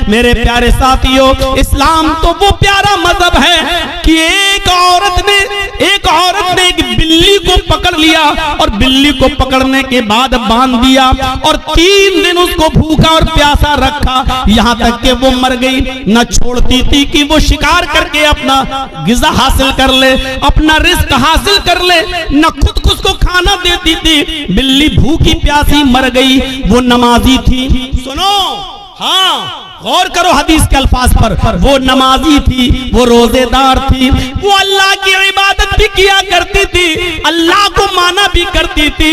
मेरे प्यारे साथियों, इस्लाम तो वो प्यारा मजहब है कि एक औरत ने एक बिल्ली को पकड़ लिया और बिल्ली को पकड़ने के बाद बांध दिया और 3 दिन उसको भूखा और प्यासा रखा, यहाँ तक कि वो मर गई। न छोड़ती थी कि वो शिकार करके अपना गिज़ा हासिल कर ले, अपना रिस्क हासिल कर ले, न खुद को उसको खाना देती थी। बिल्ली भूखी प्यासी मर गई। वो नमाजी थी, सुनो, हाँ गौर करो हदीस के अल्फाज पर, वो नमाजी थी, वो रोजेदार थी, वो अल्लाह की इबादत भी किया करती थी, अल्लाह को माना भी करती थी,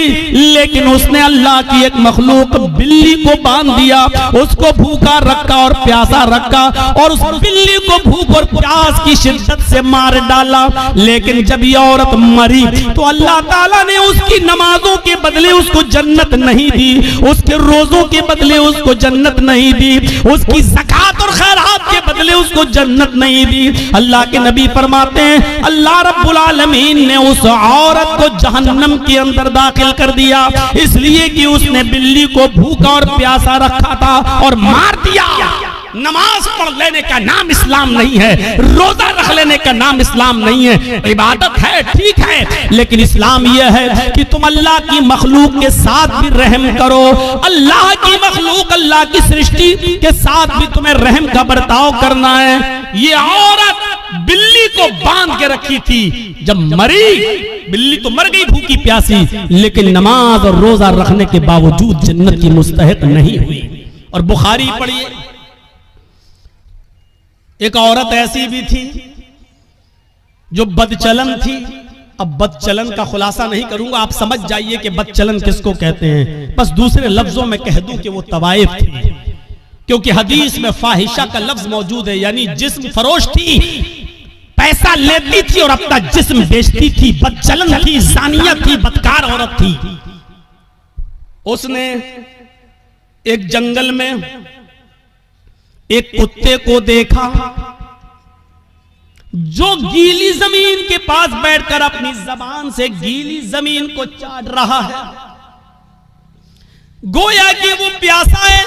लेकिन उसने अल्लाह की एक मखलूक बिल्ली को बांध दिया, उसको भूखा रखा और प्यासा रखा और उस बिल्ली को भूख और प्यास की शिद्दत से मार डाला। लेकिन जब ये औरत मरी तो अल्लाह ताला ने उसकी नमाजों के बदले उसको जन्नत नहीं दी, उसके रोजों के बदले उसको जन्नत नहीं दी, उसकी ज़कात और खैरात के बदले उसको जन्नत नहीं दी। अल्लाह के नबी फरमाते हैं अल्लाह रब्बुल आलमीन ने उस औरत को जहन्नम के अंदर दाखिल कर दिया, इसलिए कि उसने बिल्ली को भूखा और प्यासा रखा था और मार दिया। नमाज पढ़ लेने का नाम इस्लाम नहीं है, रोजा रख लेने का नाम इस्लाम नहीं है। इबादत है, ठीक है, लेकिन इस्लाम यह है कि तुम अल्लाह की मखलूक के साथ भी रहम करो। अल्लाह की मखलूक, अल्लाह की सृष्टि के साथ भी तुम्हें रहम का बर्ताव करना है। ये औरत बिल्ली को बांध के रखी थी, जब मरी बिल्ली तो मर गई भूखी प्यासी, लेकिन नमाज और रोजा रखने के बावजूद जन्नत की मुस्तहिक नहीं हुई। और बुखारी पढ़िए, एक औरत ऐसी भी थी जो बदचलन थी। अब बदचलन का खुलासा नहीं करूंगा, आप समझ जाइए कि बदचलन किसको कहते हैं। बस दूसरे लफ्जों में कह दूं कि वो तवाइफ थी, क्योंकि हदीस में फाहिशा का लफ्ज मौजूद है, यानी जिस्म फरोश थी, पैसा लेती थी और अपना जिस्म बेचती थी, बदचलन थी, जानिया थी, बदकार औरत थी। उसने एक जंगल में एक कुत्ते को देखा जो गीली जमीन के पास बैठकर अपनी जबान से गीली जमीन को चाट रहा है, गोया कि वो प्यासा है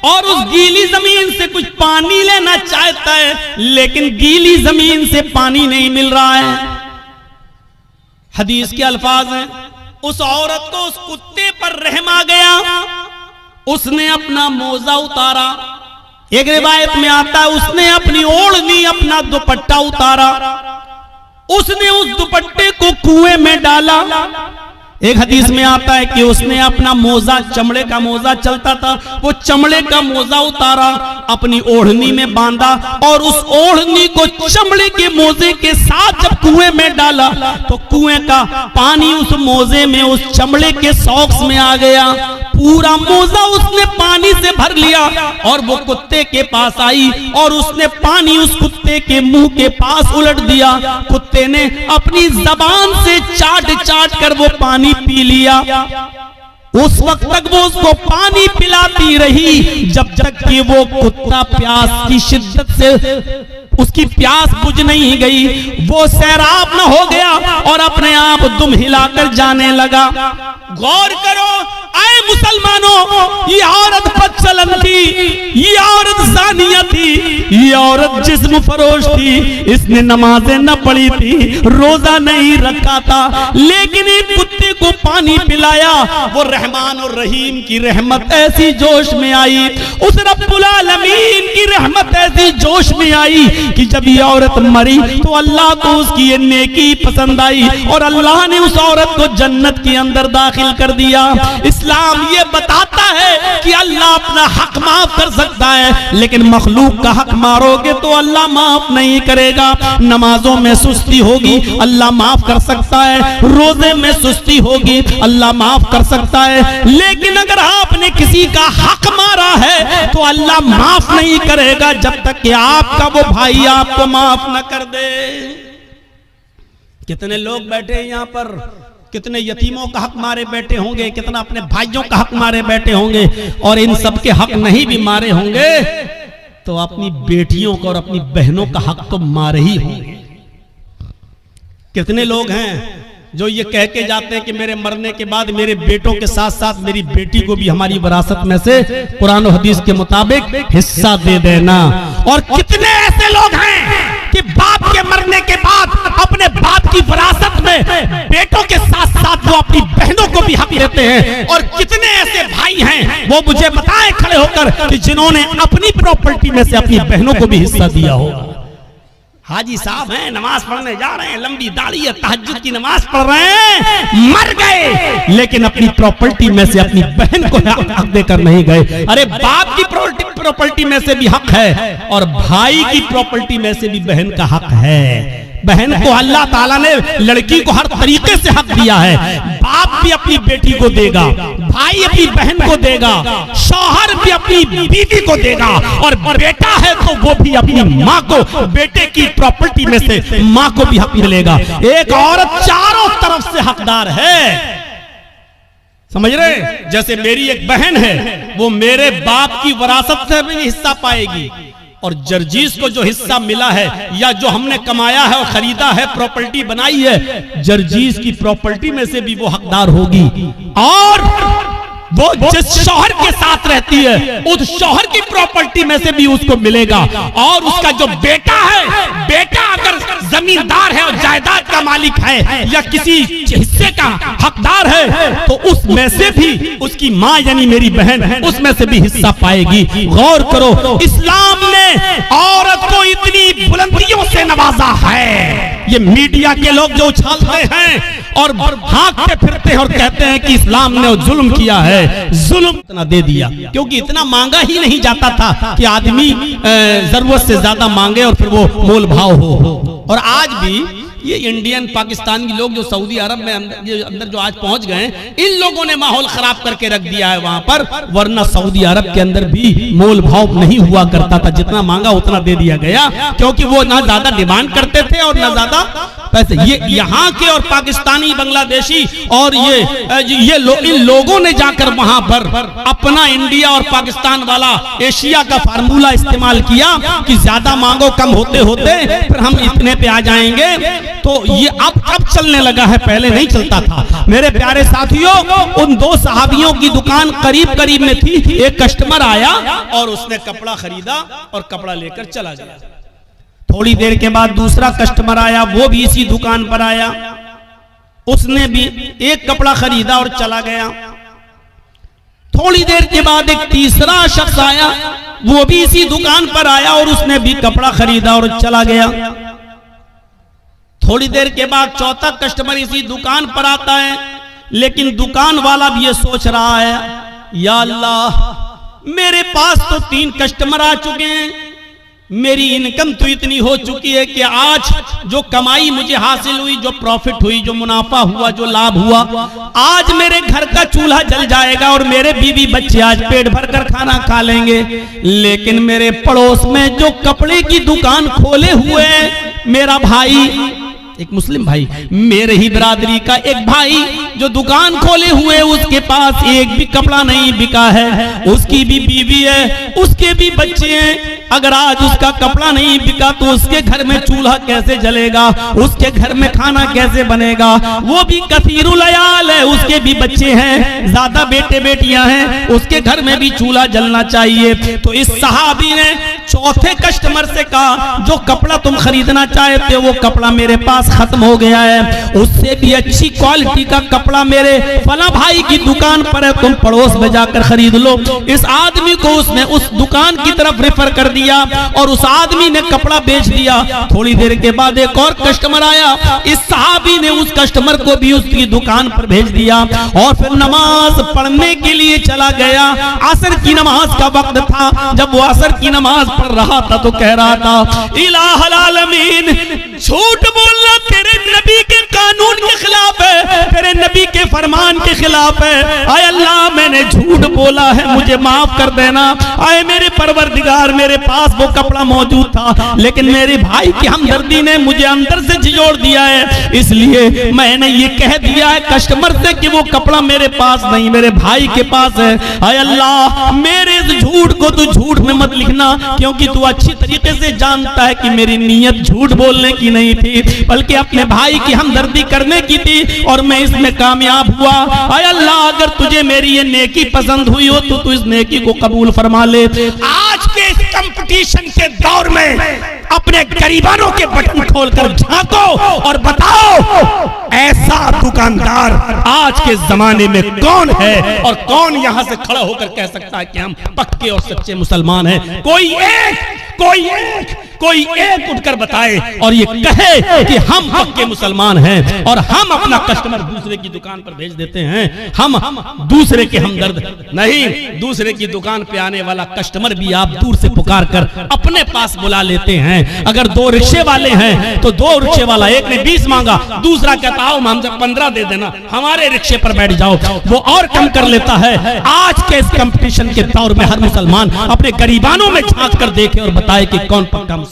और उस गीली जमीन से कुछ पानी लेना चाहता है, लेकिन गीली जमीन से पानी नहीं मिल रहा है। हदीस के अल्फाज हैं, उस औरत को उस कुत्ते पर रहम आ गया, उसने अपना मोजा उतारा। एक रिवायत में आता है उसने अपनी ओढ़नी, अपना दुपट्टा उतारा, उसने उस दुपट्टे को कुएं में डाला। एक हदीस में आता है कि उसने अपना मोजा, चमड़े का मोजा चलता था, वो चमड़े का मोजा उतारा, अपनी ओढ़नी में बांधा और उस ओढ़नी को चमड़े के मोजे के साथ जब कुएं में डाला तो कुएं का पानी उस मोजे में, उस चमड़े के सॉक्स में आ गया। पूरा मोजा उसने पानी से भर लिया और वो कुत्ते के पास आई और उसने पानी उस कुत्ते के मुंह के पास उलट दिया। कुत्ते ने अपनी जबान से चाट चाट कर वो पानी पी लिया। उस वक्त तक वो उसको पानी पिलाती रही जब तक कि वो कुत्ता प्यास की शिद्दत से उसकी प्यास बुझ नहीं गई, वो सैराब न हो गया और अपने आप दुम हिलाकर जाने लगा। गौर करो आए मुसलमानों, ये औरत बदचलन थी, ये औरत जानिया थी, ये औरत जिस्म फरोश थी, इसने नमाजें न पढ़ी थी, रोजा नहीं रखा था, लेकिन एक कुत्ते को पानी पिलाया। वो रहमान और रहीम की रहमत ऐसी जोश में आई, उस रब्बुल आलमीन की रहमत ऐसी जोश में आई कि जब ये औरत मरी तो अल्लाह को उसकी ये नेकी पसंद आई और अल्लाह ने उस औरत को जन्नत के अंदर दाखिल कर दिया। इस्लाम ये बताता है कि अल्लाह अपना हक माफ कर सकता है, लेकिन मखलूक का हक मारोगे तो अल्लाह माफ नहीं करेगा। नमाजों में सुस्ती होगी, अल्लाह माफ कर सकता है, रोजे में सुस्ती होगी, अल्लाह माफ कर सकता है, लेकिन अगर आपने किसी का हक मारा है तो अल्लाह माफ नहीं करेगा जब तक कि आपका वो भाई आपको माफ न कर दे। कितने लोग बैठे हैं यहाँ पर, कितने यतीमों का हक मारे बैठे होंगे, कितना अपने भाइयों का हक मारे बैठे होंगे, और इन सब के हक नहीं भी मारे होंगे तो अपनी बेटियों का और अपनी बहनों का हक तो मारे ही होंगे। कितने लोग हैं जो ये कह के जाते हैं कि मेरे मरने के बाद मेरे बेटों के साथ साथ मेरी बेटी को भी हमारी विरासत में से कुरान और हदीस के मुताबिक हिस्सा दे देना। और कितने ऐसे लोग हैं कि बाप के मरने के बाद अपने बाप की विरासत में बेटों के साथ साथ वो अपनी बहनों को भी हक देते हैं। और कितने ऐसे भाई हैं वो मुझे बताएं खड़े होकर कि जिन्होंने अपनी प्रॉपर्टी में से अपनी बहनों को भी हिस्सा दिया हो। हाजी साहब हैं, नमाज पढ़ने जा रहे हैं, लंबी दाढ़ी है, तहज्जुद की नमाज पढ़ रहे हैं, मर गए लेकिन अपनी प्रॉपर्टी में से अपनी बहन को हक देकर नहीं गए। अरे बाप की प्रॉपर्टी में से भी हक है और भाई की प्रॉपर्टी में से भी बहन का हक है। बहन को अल्लाह ताला ने लड़की को हर तरीके से हक दिया है। बाप भी अपनी बेटी को देगा, भाई अपनी बहन को देगा, शौहर भी अपनी बीवी को देगा और बेटा है तो वो भी अपनी माँ को, बेटे की प्रॉपर्टी में से माँ को भी हक मिलेगा। एक औरत चारों तरफ से हकदार है, समझ रहे? जैसे मेरी एक बहन है वो मेरे बाप की विरासत से भी हिस्सा पाएगी और जर्जीस को जो हिस्सा मिला है या जो हमने कमाया है और खरीदा है, प्रॉपर्टी बनाई है, जर्जीस की प्रॉपर्टी में से भी वो हकदार होगी। और वो जिस शौहर के साथ रहती है उस शौहर की प्रॉपर्टी में से भी उसको मिलेगा। और उसका जो बेटा है, बेटा अगर जमींदार है और जायदाद का मालिक है या किसी हिस्से का हकदार है तो उसमें से भी उसकी माँ यानी मेरी बहन उसमें से भी हिस्सा पाएगी। गौर करो, इस्लाम ने औरत को इतनी बुलंदियों से नवाजा है। ये मीडिया के लोग जो उछालते हैं और भागते फिरते हैं और कहते हैं कि इस्लाम ने जुल्म किया है, जुल्म इतना दे दिया क्योंकि इतना मांगा ही नहीं जाता था कि आदमी जरूरत से ज्यादा मांगे और फिर वो मोल भाव हो। और आज भी ये इंडियन पाकिस्तानी लोग जो सऊदी अरब में अंदर जो आज पहुंच गए, इन लोगों ने माहौल खराब करके रख दिया है वहां पर। वरना सऊदी अरब के अंदर भी मोल भाव नहीं हुआ करता था, जितना मांगा उतना दे दिया गया क्योंकि वो ना ज्यादा डिमांड करते थे और ना ज्यादा पैसे। ये यहाँ के और पाकिस्तानी, बांग्लादेशी और इन लोगों ने जाकर वहां पर अपना इंडिया और पाकिस्तान वाला एशिया का फार्मूला इस्तेमाल किया कि ज्यादा मांगो कम होते होते फिर हम इतने पे आ जाएंगे। तो ये अब चलने लगा है, पहले नहीं चलता था। मेरे प्यारे साथियों, उन दो सहाबियों की दुकान करीब करीब में थी। एक कस्टमर आया और उसने कपड़ा खरीदा और कपड़ा लेकर चला गया। थोड़ी देर के बाद दूसरा कस्टमर आया, वो भी इसी दुकान पर आया, उसने भी एक कपड़ा खरीदा और चला गया। थोड़ी देर के बाद एक तीसरा शख्स आया, वो भी इसी दुकान पर आया और उसने भी कपड़ा खरीदा और चला गया। थोड़ी देर के बाद चौथा कस्टमर इसी दुकान पर आता है, लेकिन दुकान वाला भी ये सोच रहा है, या अल्लाह मेरे पास तो 3 कस्टमर आ चुके हैं, मेरी इनकम तो इतनी हो चुकी है कि आज जो कमाई मुझे हासिल हुई, जो प्रॉफिट हुई, जो मुनाफा हुआ, जो लाभ हुआ, आज मेरे घर का चूल्हा जल जाएगा और मेरे बीवी बच्चे आज पेट भरकर खाना खा लेंगे। लेकिन मेरे पड़ोस में जो कपड़े की दुकान खोले हुए मेरा भाई, एक मुस्लिम भाई, मेरे ही बिरादरी का एक भाई जो दुकान खोले हुए, उसके पास एक भी कपड़ा नहीं बिका है, उसकी भी बीवी है, उसके भी बच्चे हैं। अगर आज उसका कपड़ा नहीं बिका तो उसके घर में चूल्हा कैसे जलेगा, उसके घर में खाना कैसे बनेगा? वो भी कसीरुल अयाल है, उसके भी बच्चे हैं, ज्यादा बेटे बेटियां हैं, उसके घर में भी चूल्हा जलना चाहिए। तो इस सहाबी ने चौथे कस्टमर से कहा, जो कपड़ा तुम खरीदना चाहते हो वो कपड़ा मेरे पास खत्म हो गया है, उससे भी अच्छी क्वालिटी का कपड़ा मेरे फला भाई की दुकान पर है, तुम पड़ोस में जाकर खरीद लो। इस आदमी को उसने उस दुकान की तरफ रेफर कर दिया और उस आदमी ने कपड़ा बेच दिया। थोड़ी देर के बाद एक और कस्टमर आया, इस सहाबी ने उस कस्टमर को भी उसकी दुकान पर भेज दिया और फिर नमाज पढ़ने के लिए चला गया। असर की नमाज का वक्त था, जब वो असर की नमाज पढ़ रहा था तो कह रहा था, इलाहुल आलमीन, झूठ बोलना तेरे नबी के कानून के खिलाफ है, तेरे नबी के फरमान के खिलाफ है। आय अल्लाह, मैंने झूठ बोला है, मुझे माफ कर देना। आय मेरे परवरदिगार, मेरे पास वो कपड़ा मौजूद था, लेकिन मेरे भाई की हमदर्दी ने मुझे अंदर से झिझोड़ दिया है, इसलिए मैंने ये कह दिया है कस्टमर से कि वो कपड़ा मेरे पास नहीं, मेरे भाई के पास है। आय अल्लाह, मेरे इस झूठ को तू झूठ में मत लिखना, क्योंकि क्योंकि तू अच्छी तरीके से जानता है कि मेरी नीयत झूठ बोलने की नहीं थी, बल्कि अपने भाई की हमदर्दी करने की थी, और मैं इसमें कामयाब हुआ। आय अल्लाह, अगर तुझे मेरी ये नेकी पसंद हुई हो तो तू इस नेकी को कबूल फरमा ले। आज के इस कंपटीशन के दौर में अपने गरीबानों के बटन खोलकर झांको और बताओ ऐसा दुकानदार आज के जमाने में कौन है, और कौन यहां से खड़ा होकर कह सकता है कि हम पक्के और सच्चे मुसलमान हैं। कोई एक उठकर बताए और ये कहे कि हम पक्के मुसलमान हैं और हम अपना कस्टमर दूसरे की दुकान पर भेज देते हैं, हम दूसरे के हमदर्द नहीं। दूसरे की दुकान पे आने वाला कस्टमर भी आप दूर से पुकार कर अपने पास बुला लेते हैं। अगर 2 रिक्शे वाले हैं तो 2 रिक्शे वाला, एक ने 20 मांगा, दूसरा कहता हो हमसे 15 दे देना, हमारे रिक्शे पर बैठ जाओ, वो और कम कर लेता है। आज के इस कंपटीशन के दौर में हर मुसलमान अपने गरीबानों में झांक कर देखे और बताए कि कौन पक्का मुसलमान।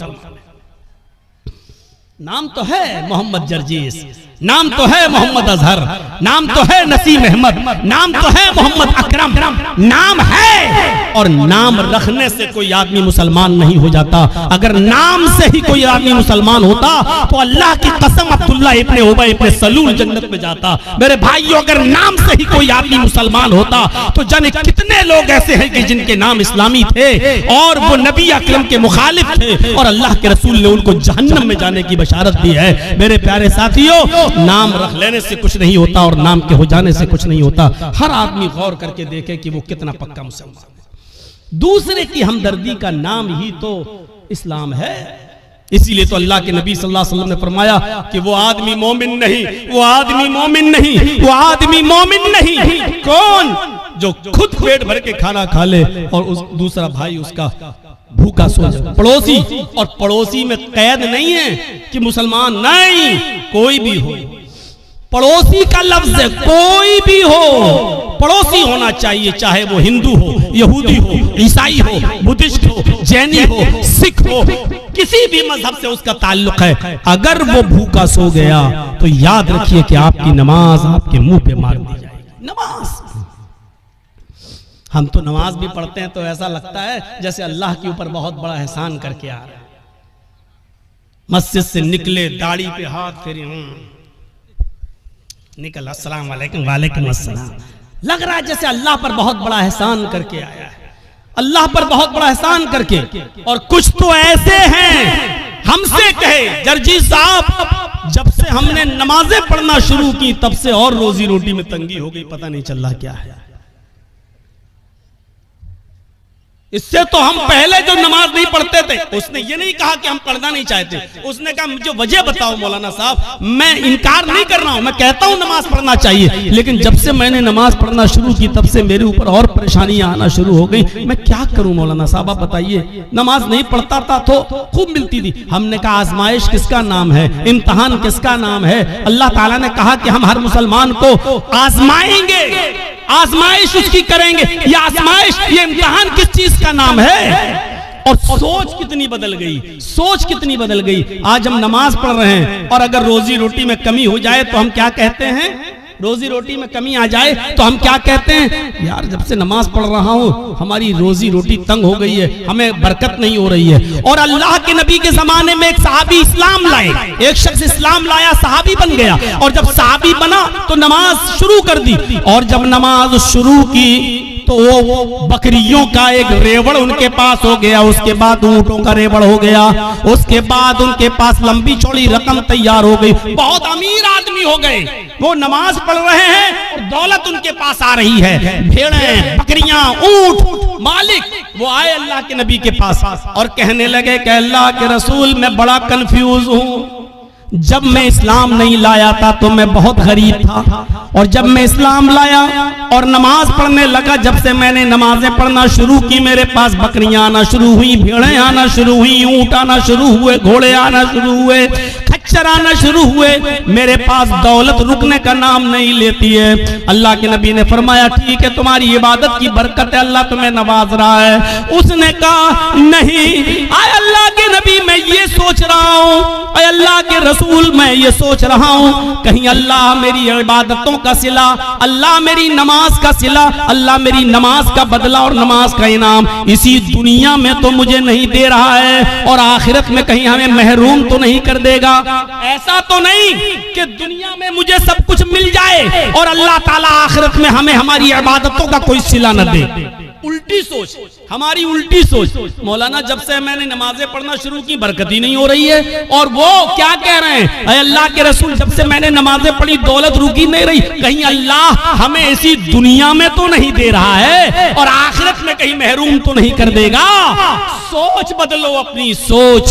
नाम तो है मोहम्मद जर्जीस, नाम तो है मोहम्मद अजहर, नाम तो है नसीम अहमद, नाम तो है मोहम्मद अकरम, नाम है, और नाम रखने से कोई आदमी मुसलमान नहीं हो जाता। अगर नाम से ही कोई आदमी मुसलमान होता तो अल्लाह की कसम अब्दुल्ला इब्ने उबय इब्ने सलूल जन्नत में जाता। मेरे भाइयों, अगर नाम से ही कोई आदमी मुसलमान होता तो जाने कितने लोग ऐसे हैं कि जिनके नाम इस्लामी थे और वो नबी अकरम के मुखालिफ थे और अल्लाह के रसूल ने उनको जहन्नम में जाने की बशारत दी है। मेरे प्यारे साथियों, नाम रख लेने से कुछ नहीं होता और नाम के हो जाने से कुछ नहीं होता। हर आदमी गौर करके देखे कि वो कितना पक्का मुसलमान है। दूसरे की हमदर्दी का नाम ही तो इस्लाम है। इसीलिए तो अल्लाह के नबी सल्लल्लाहु अलैहि वसल्लम ने फरमाया कि वो आदमी मोमिन नहीं, वो आदमी मोमिन नहीं, वो आदमी मोमिन नहीं कौन, जो खुद पेट भर के खाना खा ले और उस दूसरा भाई उसका भूखा सो जाए। पड़ोसी, और पड़ोसी में कैद नहीं है कि मुसलमान नहीं, कोई भी हो, पड़ोसी का लफ्ज है, कोई भी हो पड़ोसी होना चाहिए, चाहे वो हिंदू हो, यहूदी हो, ईसाई हो, बुद्धिस्ट हो, जैनी हो, सिख हो, किसी भी मजहब से उसका ताल्लुक है। अगर वो भूखा सो गया तो याद रखिए कि आपकी नमाज आपके मुंह पे मार दी जाएगी। नमाज, हम तो नमाज भी पढ़ते हैं तो ऐसा लगता है जैसे अल्लाह के ऊपर बहुत बड़ा एहसान करके आ रहे हैं। मस्जिद से निकले, दाढ़ी पे हाथ फेरे, निकल, अस्सलाम वालेकुम, वालेकुम अस्सलाम, लग रहा है जैसे अल्लाह पर बहुत बड़ा एहसान करके आया है, अल्लाह पर बहुत बड़ा एहसान करके। और कुछ तो ऐसे हैं, हमसे कहे जर्जी साहब, जब से हमने नमाजें पढ़ना शुरू की तब से और रोजी रोटी में तंगी हो गई, पता नहीं चल रहा क्या है। इससे तो हम पहले जो नमाज नहीं पढ़ते थे, उसने ये नहीं कहा कि हम पढ़ना नहीं चाहते, उसने कहा मुझे वजह बताओ मौलाना साहब। मैं इनकार नहीं कर रहा हूं, मैं कहता हूं नमाज पढ़ना चाहिए, लेकिन जब से मैंने नमाज पढ़ना शुरू की तब से मेरे ऊपर और परेशानियां आना शुरू हो गई। मैं क्या करूं मौलाना साहब, आप बताइए। नमाज नहीं पढ़ता था तो खूब मिलती थी। हमने कहा आजमाइश किसका नाम है, इम्तिहान किसका नाम है? अल्लाह ताला ने कहा कि हम हर मुसलमान को आजमाएंगे, आजमाइश उसकी करेंगे। ये आजमाइश, ये इम्तिहान किस चीज का नाम है? और सोच कितनी बदल गई, सोच कितनी बदल गई। आज हम नमाज पढ़ रहे हैं और अगर रोजी रोटी में कमी हो जाए तो हम क्या कहते हैं? रोजी रोटी में कमी आ जाए तो हम क्या कहते हैं? यार जब से नमाज पढ़ रहा हूं हमारी रोजी रोटी तंग हो गई है, हमें बरकत नहीं हो रही है। और अल्लाह के नबी के जमाने में एक सहाबी इस्लाम लाए, एक शख्स इस्लाम लाया, सहाबी बन गया, और जब सहाबी बना तो नमाज शुरू कर दी। और जब नमाज शुरू की तो वो बकरियों का एक रेवड़ उनके पास हो गया, उसके बाद ऊंटों का रेवड़ हो गया, उसके बाद उनके पास लंबी चौड़ी रकम तैयार हो गई, बहुत अमीर आदमी हो गए। वो नमाज पढ़ रहे हैं और दौलत उनके पास आ रही है, भेड़ें, बकरियां, ऊंट। मालिक वो आए अल्लाह के नबी के पास और कहने लगे कि अल्लाह के रसूल मैं बड़ा कंफ्यूज हूं। जब मैं इस्लाम नहीं लाया था तो मैं बहुत गरीब था, और जब मैं इस्लाम लाया और नमाज पढ़ने लगा, जब से मैंने नमाजें पढ़ना शुरू की मेरे पास बकरियां आना शुरू हुई, भेड़ें आना शुरू हुई, ऊंट आना शुरू हुए, घोड़े आना शुरू हुए, खच्चर आना शुरू हुए, मेरे पास दौलत रुकने का नाम नहीं लेती है। अल्लाह के नबी ने फरमाया ठीक है तुम्हारी इबादत की बरकत है, अल्लाह तुम्हें नवाज रहा है। उसने कहा नहीं, आय अल्लाह के नबी मैं ये सोच रहा हूं, आय अल्लाह के रसूल मैं ये सोच रहा हूँ कहीं अल्लाह मेरी इबादतों का सिला, अल्लाह मेरी नमाज का सिला, अल्लाह मेरी नमाज का बदला और नमाज का इनाम इसी दुनिया में तो मुझे नहीं दे रहा है और आखिरत में कहीं हमें महरूम तो नहीं कर देगा। ऐसा तो नहीं कि दुनिया में मुझे सब कुछ मिल जाए और अल्लाह ताला आखिरत में हमें हमारी इबादतों का कोई सिला न दे। उल्टी सोच, हमारी उल्टी सोच। मौलाना जब से मैंने नमाजें पढ़ना शुरू की बरकत ही नहीं हो रही है, और वो क्या कह रहे हैं, अल्लाह के रसूल जब से मैंने नमाजें पढ़ी दौलत रुकी नहीं रही, कहीं अल्लाह हमें इसी दुनिया में तो नहीं दे रहा है और आखिरत में कहीं महरूम तो नहीं कर देगा। सोच बदलो अपनी सोच।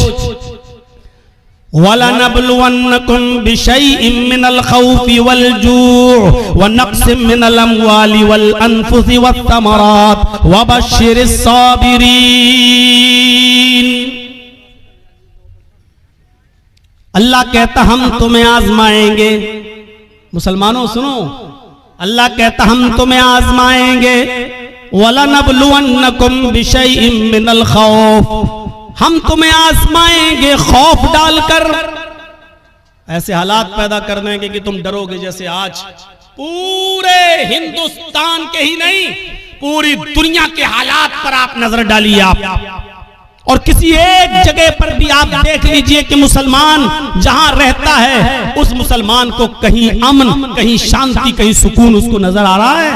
वलनब्लुवन्नकुम बिशैइन मिनल खौफि वल जूअ व नक्सिम मिनल अम्वालि वल अनफुसि वत्तमरात वबश्शिरिस साबिरीन। अल्लाह कहता हम तुम्हें आजमाएंगे। मुसलमानों सुनो, अल्लाह कहता हम तुम्हें आजमाएंगे। वलनब्लुवन्नकुम बिशैइन मिनल खौफ, हम तुम्हें आजमाएंगे खौफ डालकर, ऐसे हालात पैदा कर देंगे कि तुम डरोगे। जैसे आज पूरे हिंदुस्तान के ही नहीं पूरी दुनिया के हालात पर आप नजर डालिए आप, और किसी एक जगह पर भी आप देख लीजिए कि मुसलमान जहां रहता है उस मुसलमान को कहीं अमन, कहीं शांति, कहीं सुकून उसको नजर आ रहा है?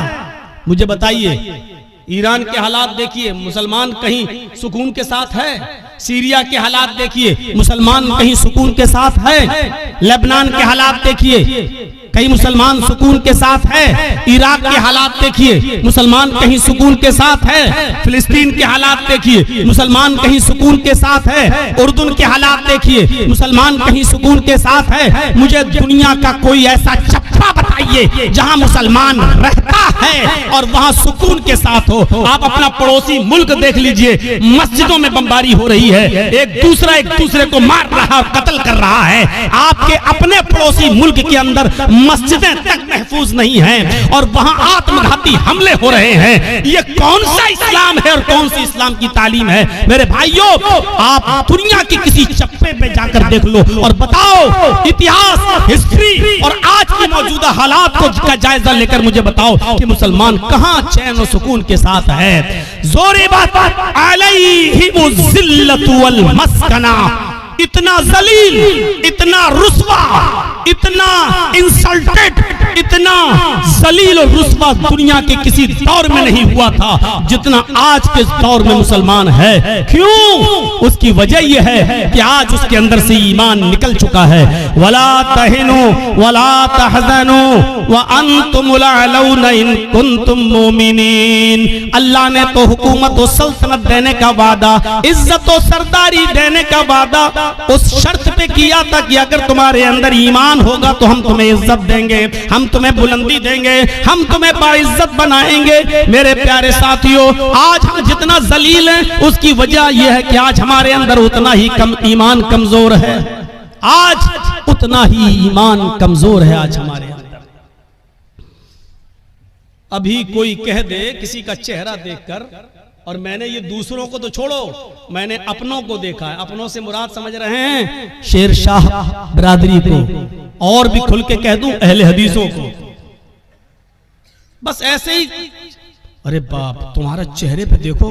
मुझे बताइए। ईरान के हालात देखिए, मुसलमान कहीं सुकून के साथ है। सीरिया के हालात देखिए, मुसलमान कहीं सुकून के साथ है। लेबनान के हालात देखिए, कहीं मुसलमान सुकून के साथ है। इराक के हालात देखिए, मुसलमान कहीं सुकून के साथ है। फिलिस्तीन के हालात देखिए, मुसलमान कहीं सुकून के साथ है। उर्दून के हालात देखिए, मुसलमान कहीं सुकून के साथ है। मुझे दुनिया का कोई ऐसा चप्पा बताइए जहां मुसलमान रहता है और वहां सुकून के साथ हो। आप अपना पड़ोसी मुल्क देख लीजिए, मस्जिदों में बमबारी हो रही है, एक दूसरे को मार रहा और कत्ल कर रहा है। आपके अपने पड़ोसी मुल्क के अंदर मस्जिदें तक महफूज नहीं हैं और वहां आत्मघाती हमले हो रहे हैं। ये कौन सा इस्लाम है और कौन सी इस्लाम की तालीम है? मेरे भाइयों, आप दुनिया की किसी चप्पे पे जाकर देख लो और बताओ, इतिहास, हिस्ट्री और आज की मौजूदा हालात को का जायजा लेकर मुझे बताओ कि मुसलमान कहां चैन और सुकून के साथ है। जोरे बात अलैहिमुज़िल्लतु वल मस्कना, इतना जलील, इतना रुस्वा, इतना इंसल्टेड, इतना जलील और रुस्वा दुनिया के किसी दौर में नहीं हुआ था जितना आज के दौर में मुसलमान है। क्यों? उसकी वजह यह है कि आज उसके अंदर से ईमान निकल चुका है। वला तहिनु वला तहज़नु व अंतुमुल अलौना इन कुंतुम मुमिनीन। अल्लाह ने तो हुकूमत और सल्तनत देने का वादा, इज्जत और सरदारी देने का वादा उस शर्त पे किया था कि अगर तुम्हारे अंदर ईमान होगा तो हम तुम्हें इज्जत देंगे, हम तुम्हें बुलंदी देंगे, हम तुम्हें बाइज्जत बनाएंगे। मेरे प्यारे साथियों, आज हम जितना जलील हैं उसकी वजह यह है कि आज हमारे अंदर उतना ही कम ईमान कमजोर है। आज उतना ही ईमान कमजोर है आज हमारे अंदर। अभी कोई कह दे किसी का चेहरा देखकर, और मैंने ये दूसरों को तो छोड़ो, मैंने अपनों को देखा है। अपनों से मुराद समझ रहे हैं शेर शाह बिरादरी को, और भी खुल के कह दूं अहले हदीसों को। बस ऐसे ही, अरे बाप तुम्हारा चेहरे पे देखो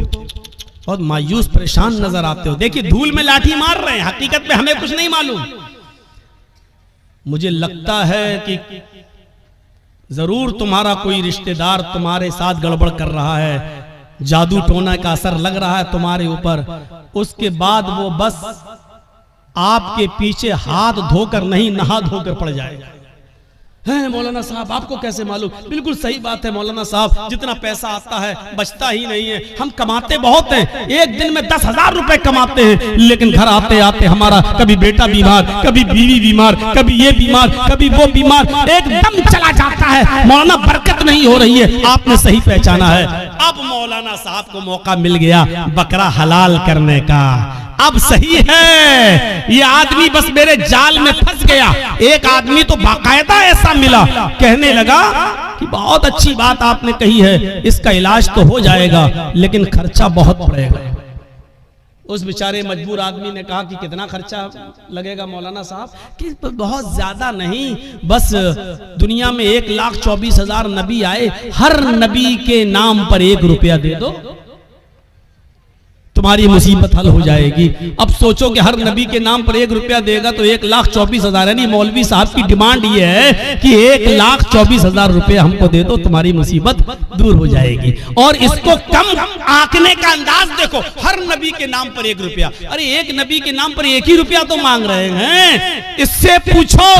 बहुत मायूस परेशान नजर आते हो। देखिए धूल में लाठी मार रहे हैं, हकीकत में हमें कुछ नहीं मालूम। मुझे लगता है कि जरूर तुम्हारा कोई रिश्तेदार तुम्हारे साथ गड़बड़ कर रहा है, जादू टोना का असर लग रहा है तुम्हारे ऊपर। उसके बाद वो बस आपके पीछे हाथ धोकर नहीं नहा धोकर पड़ जाएगा। है मौलाना साहब आपको कैसे मालूम? बिल्कुल सही बात है मौलाना साहब, जितना पैसा आता है बचता ही नहीं है। हम कमाते बहुत हैं, एक दिन में 10,000 रुपए कमाते हैं, लेकिन घर आते आते हमारा कभी बेटा बीमार, कभी बीवी बीमार, कभी ये बीमार, कभी वो बीमार, एकदम चला जाता है। मौलाना बरकत नहीं हो रही है। आपने सही पहचाना है। अब मौलाना साहब को मौका मिल गया बकरा हलाल करने का। अब सही है, ये आदमी बस मेरे जाल में फंस गया। एक आदमी तो बाकायदा ऐसा मिला, कहने लगा कि बहुत अच्छी बात आपने कही है, इसका इलाज तो हो जाएगा लेकिन खर्चा बहुत पड़ेगा। उस बेचारे मजबूर आदमी ने कहा कि कितना खर्चा लगेगा मौलाना साहब? कि बहुत ज्यादा नहीं, बस दुनिया में 1,24,000 नबी आए, हर नबी के नाम पर 1 रुपया दे दो, तुम्हारी मुसीबत हल हो जाएगी। अब सोचो कि हर नबी के नाम पर 1 रुपया देगा तो 1,24,000, यानी मौलवी साहब की डिमांड ये है कि 1,24,000 रुपये हमको दे दो, तुम्हारी मुसीबत दूर हो जाएगी। और इसको कम आंकने का अंदाज देखो, हर नबी के नाम पर 1 रुपया। अरे एक नबी के नाम पर 1 ही रुपया तो मांग रहे हैं। इससे पूछो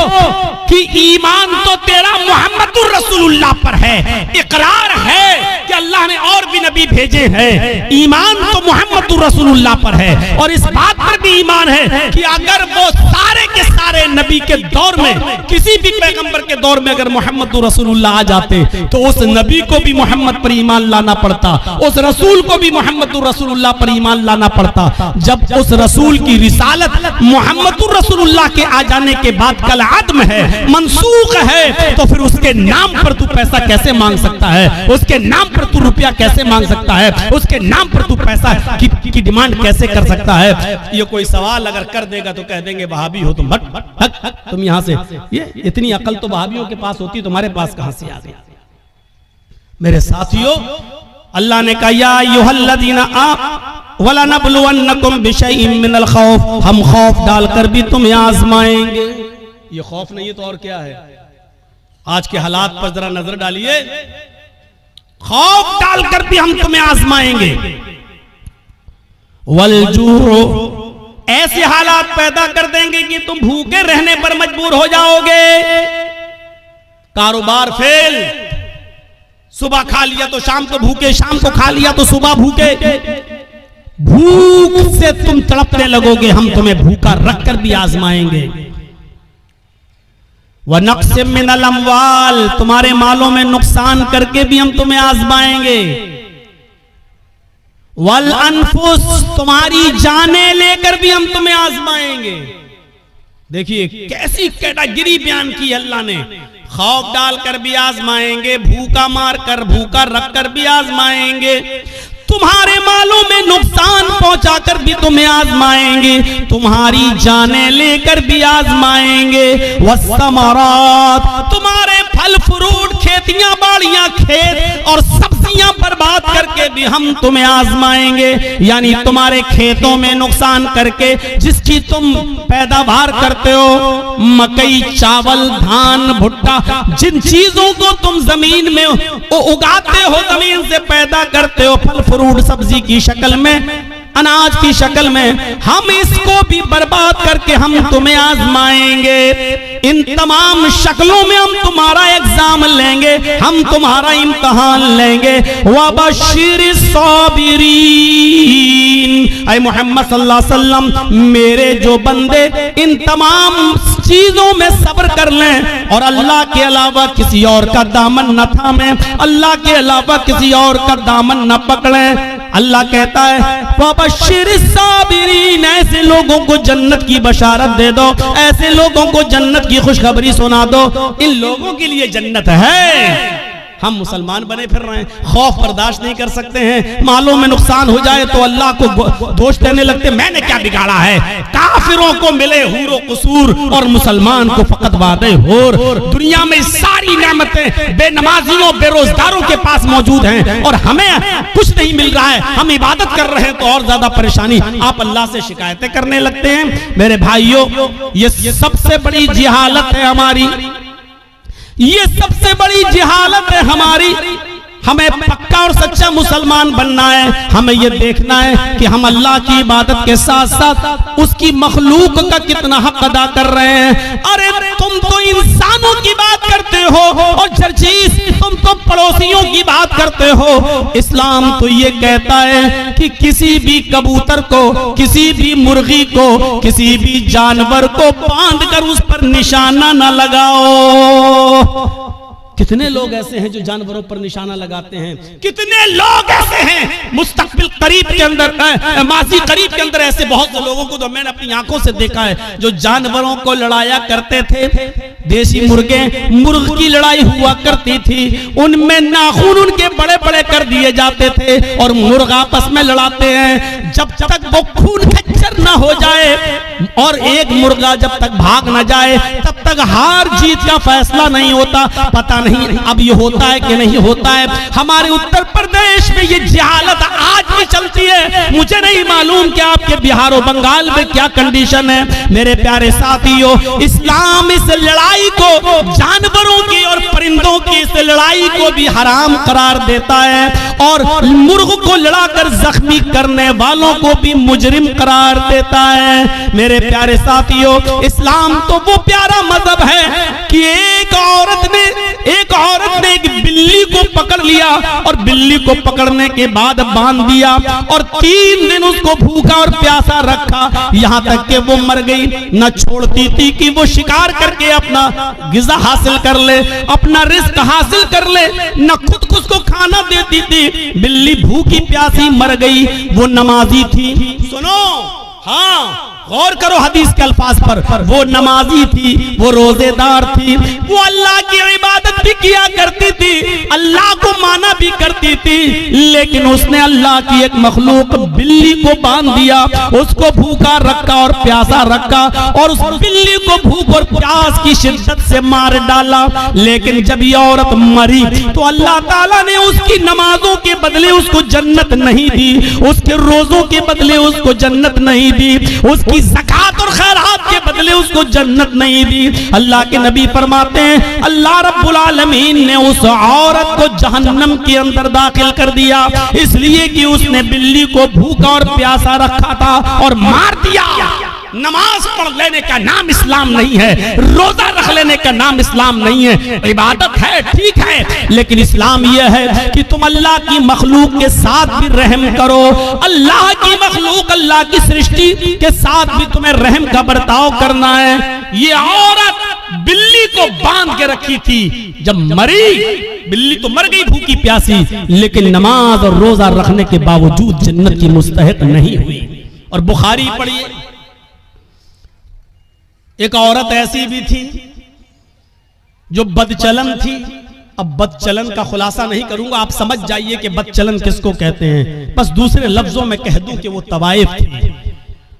कि ईमान तो तेरा मुहम्मदुर रसूलुल्लाह पर है, इकरार है कि अल्लाह ने और भी नबी भेजे हैं, ईमान तो मुहम्मद रसूलुल्लाह पर है। और इस बात पर भी ईमान है कि अगर वो सारे के सारे नबी के दौर में, किसी भी पैगंबर के दौर में अगर मोहम्मद रसूलुल्लाह आ जाते तो उस नबी को भी मोहम्मद पर ईमान लाना पड़ता, उस रसूल को भी मोहम्मद रसूलुल्लाह पर ईमान लाना पड़ता। जब उस रसूल की रिसालत मोहम्मद रसूलुल्लाह के आ जाने के बाद कल आदम है, मनसूख है, तो फिर उसके नाम पर तू पैसा कैसे मांग सकता है? उसके नाम पर तू रुपया कैसे मांग सकता है? उसके नाम पर तू पैसा की डिमांड कैसे कर सकता है? ये कोई सवाल अगर कर देगा तो कह देंगे वहाबी हो तुम, हट तुम यहां से। ये इतनी अकल तो वहाबियों के पास होती, तुम्हारे पास कहां से आ गई? मेरे साथियों, अल्लाह ने कहा या अय्युहल्लज़ीना वला नबलुवन्नकुम बिशैइन मिनल खौफ, हम खौफ डालकर भी तुम्हें आजमाएंगे। ये खौफ नहीं है तो और क्या है? आज के हालात पर जरा नजर डालिए, खौफ डालकर भी हम तुम्हें आजमाएंगे। वलजू, ऐसे हालात पैदा कर देंगे कि तुम भूखे रहने पर मजबूर हो जाओगे। कारोबार फेल, सुबह खा लिया तो शाम को भूखे, शाम को खा लिया तो सुबह भूखे, भूख से तुम तड़पने लगोगे, हम तुम्हें भूखा रखकर भी आजमाएंगे। व नक्सिम मिनल अम्वाल, तुम्हारे मालों में नुकसान करके भी हम तुम्हें आजमाएंगे। वल अनफुस, तुम्हारी जाने लेकर भी हम तुम्हें आजमाएंगे। देखिए कैसी कैटेगरी बयान की अल्लाह ने, खौफ डालकर भी आजमाएंगे, भूखा मारकर, भूखा रखकर भी आजमाएंगे, तुम्हारे मालों में नुकसान पहुंचाकर भी तुम्हें आजमाएंगे, तुम्हारी जाने लेकर भी आजमाएंगे। वस्समरात, तुम्हारे फल फ्रूट, खेतियां बाड़ियां, खेत और सब्जियां बर्बाद करके भी हम तुम्हें आजमाएंगे। यानी तुम्हारे खेतों में नुकसान करके जिसकी तुम पैदावार करते हो, मकई, चावल, धान, भुट्टा, जिन चीजों को तुम जमीन में उगाते हो, जमीन से पैदा करते हो, फल फ्रूट सब्जी की शक्ल में, अनाज की शक्ल में, हम इसको भी बर्बाद करके हम तुम्हें आजमाएंगे। इन तमाम शक्लों में हम तुम्हारा एग्जाम लेंगे, हम तुम्हारा इम्तिहान लेंगे। वबश्शिरिस साबिरीन, ऐ मोहम्मद सल्लल्लाहु अलैहि वसल्लम, मेरे जो बंदे इन तमाम चीजों में सब्र कर लें और अल्लाह के अलावा किसी और का दामन न थामे, अल्लाह के अलावा किसी और का दामन न पकड़ें। अल्लाह कहता है वबश्शिरिस साबिरीन, ऐसे लोगों को जन्नत की बशारत दे दो, ऐसे लोगों को जन्नत की खुशखबरी सुना दो। इन लोगों के लिए जन्नत है। हम मुसलमान बने फिर रहे हैं, खौफ बर्दाश्त नहीं कर सकते हैं, मालों में नुकसान हो जाए तो अल्लाह को दोष देने लगते, मैंने क्या बिगाड़ा है। काफिरों को मिले हूरो कसूर और मुसलमान को फकत वादे होर। दुनिया में सारी नेमतें बेनमाजियों, बेरोजगारों के पास मौजूद हैं और हमें कुछ नहीं मिल रहा है, हम इबादत कर रहे हैं तो और ज्यादा परेशानी। आप अल्लाह से शिकायतें करने लगते हैं। मेरे भाइयों, ये सबसे बड़ी जिहालत है हमारी, ये सबसे बड़ी जिहालत है हमारी। हमें पक्का और सच्चा मुसलमान बनना है, हमें यह देखना है कि हम अल्लाह की इबादत के साथ साथ उसकी मखलूक का कितना हक अदा कर रहे हैं। अरे तुम तो इंसानों की बात करते हो और जर्जीस तुम तो पड़ोसियों की बात करते हो। इस्लाम तो ये कहता है कि किसी भी कबूतर को, किसी भी मुर्गी को, किसी भी जानवर को बांध कर उस पर निशाना न लगाओ। कितने लोग ऐसे हैं जो जानवरों पर निशाना लगाते हैं, कितने लोग ऐसे हैं मुस्तकबिल करीब के अंदर, माजी करीब के अंदर ऐसे बहुत से लोगों को तो मैंने अपनी आंखों से देखा है जो जानवरों को लड़ाया करते थे। देसी मुर्गे मुर्ग की लड़ाई हुआ करती थी, उनमें नाखून उनके बड़े बड़े कर दिए जाते थे और मुर्ग आपस में लड़ाते हैं। जब तक वो खून खच्चर ना हो जाए और एक मुर्गा जब तक भाग ना जाए तब तक हार जीत का फैसला नहीं होता। पता नहीं अब ये होता है कि नहीं होता है। हमारे उत्तर प्रदेश में ये जहालत आज भी चलती है। मुझे नहीं मालूम कि आपके बिहार और बंगाल में क्या कंडीशन है। मेरे प्यारे साथियों, इस्लाम इस लड़ाई को, जानवरों की और परिंदों की इस लड़ाई को भी हराम करार देता है और मुर्ग को लड़ाकर जख्मी करने वालों को भी मुजरिम करार देता है। मेरे प्यारे साथियों, इस्लाम तो वो प्यारा मजहब है कि एक औरत ने एक बिल्ली को पकड़ लिया और बिल्ली को पकड़ने के बाद बांध दिया और 3 दिन उसको भूखा और प्यासा रखा, यहाँ तक कि वो मर गई। न छोड़ती थी कि वो शिकार करके अपना गिज़ा हासिल कर ले, अपना रिस्क हासिल कर ले, न खुद को उसको खाना देती थी। बिल्ली भूखी प्यासी मर गई। वो नमाजी थी। सुनो, हाँ गौर करो हदीस के अल्फाज पर। वो नमाजी थी, वो रोजेदार थी, वो अल्लाह की इबादत भी किया करती थी, अल्लाह को माना भी करती थी, लेकिन उसने अल्लाह की एक मखलूक बिल्ली को बांध दिया, उसको भूखा रखा और प्यासा रखा और उस बिल्ली को भूख और प्यास की शिद्दत से मार डाला। लेकिन जब ये औरत मरी तो अल्लाह ताला ने उसकी नमाजों के बदले उसको जन्नत नहीं दी, उसके रोजों के बदले उसको जन्नत नहीं दी, उसकी ज़कात और खैरात के बदले उसको जन्नत नहीं दी। अल्लाह के नबी फरमाते हैं, अल्लाह रब्बुल आलमीन ने उस औरत को जहन्नम के अंदर दाखिल कर दिया, इसलिए कि उसने बिल्ली को भूखा और प्यासा रखा था और मार दिया। नमाज पढ़ लेने का नाम इस्लाम नहीं है, रोजा रख लेने का नाम इस्लाम नहीं है। इबादत है, ठीक है, लेकिन इस्लाम यह है कि तुम अल्लाह की मखलूक के साथ भी रहम करो। अल्लाह की मखलूक, अल्लाह की सृष्टि के साथ भी तुम्हें रहम का बर्ताव करना है। ये औरत बिल्ली को बांध के रखी थी, जब मरी बिल्ली तो मर गई भूखी प्यासी, लेकिन नमाज और रोजा रखने के बावजूद जन्नत की मुस्तहिक नहीं हुई। और बुखारी पढ़िए, एक औरत ऐसी भी थी जो बदचलन थी। अब बदचलन का खुलासा नहीं करूंगा, आप समझ जाइए कि बदचलन किसको कहते हैं। बस दूसरे लफ्जों में कह दूं कि वो तवाइफ थी,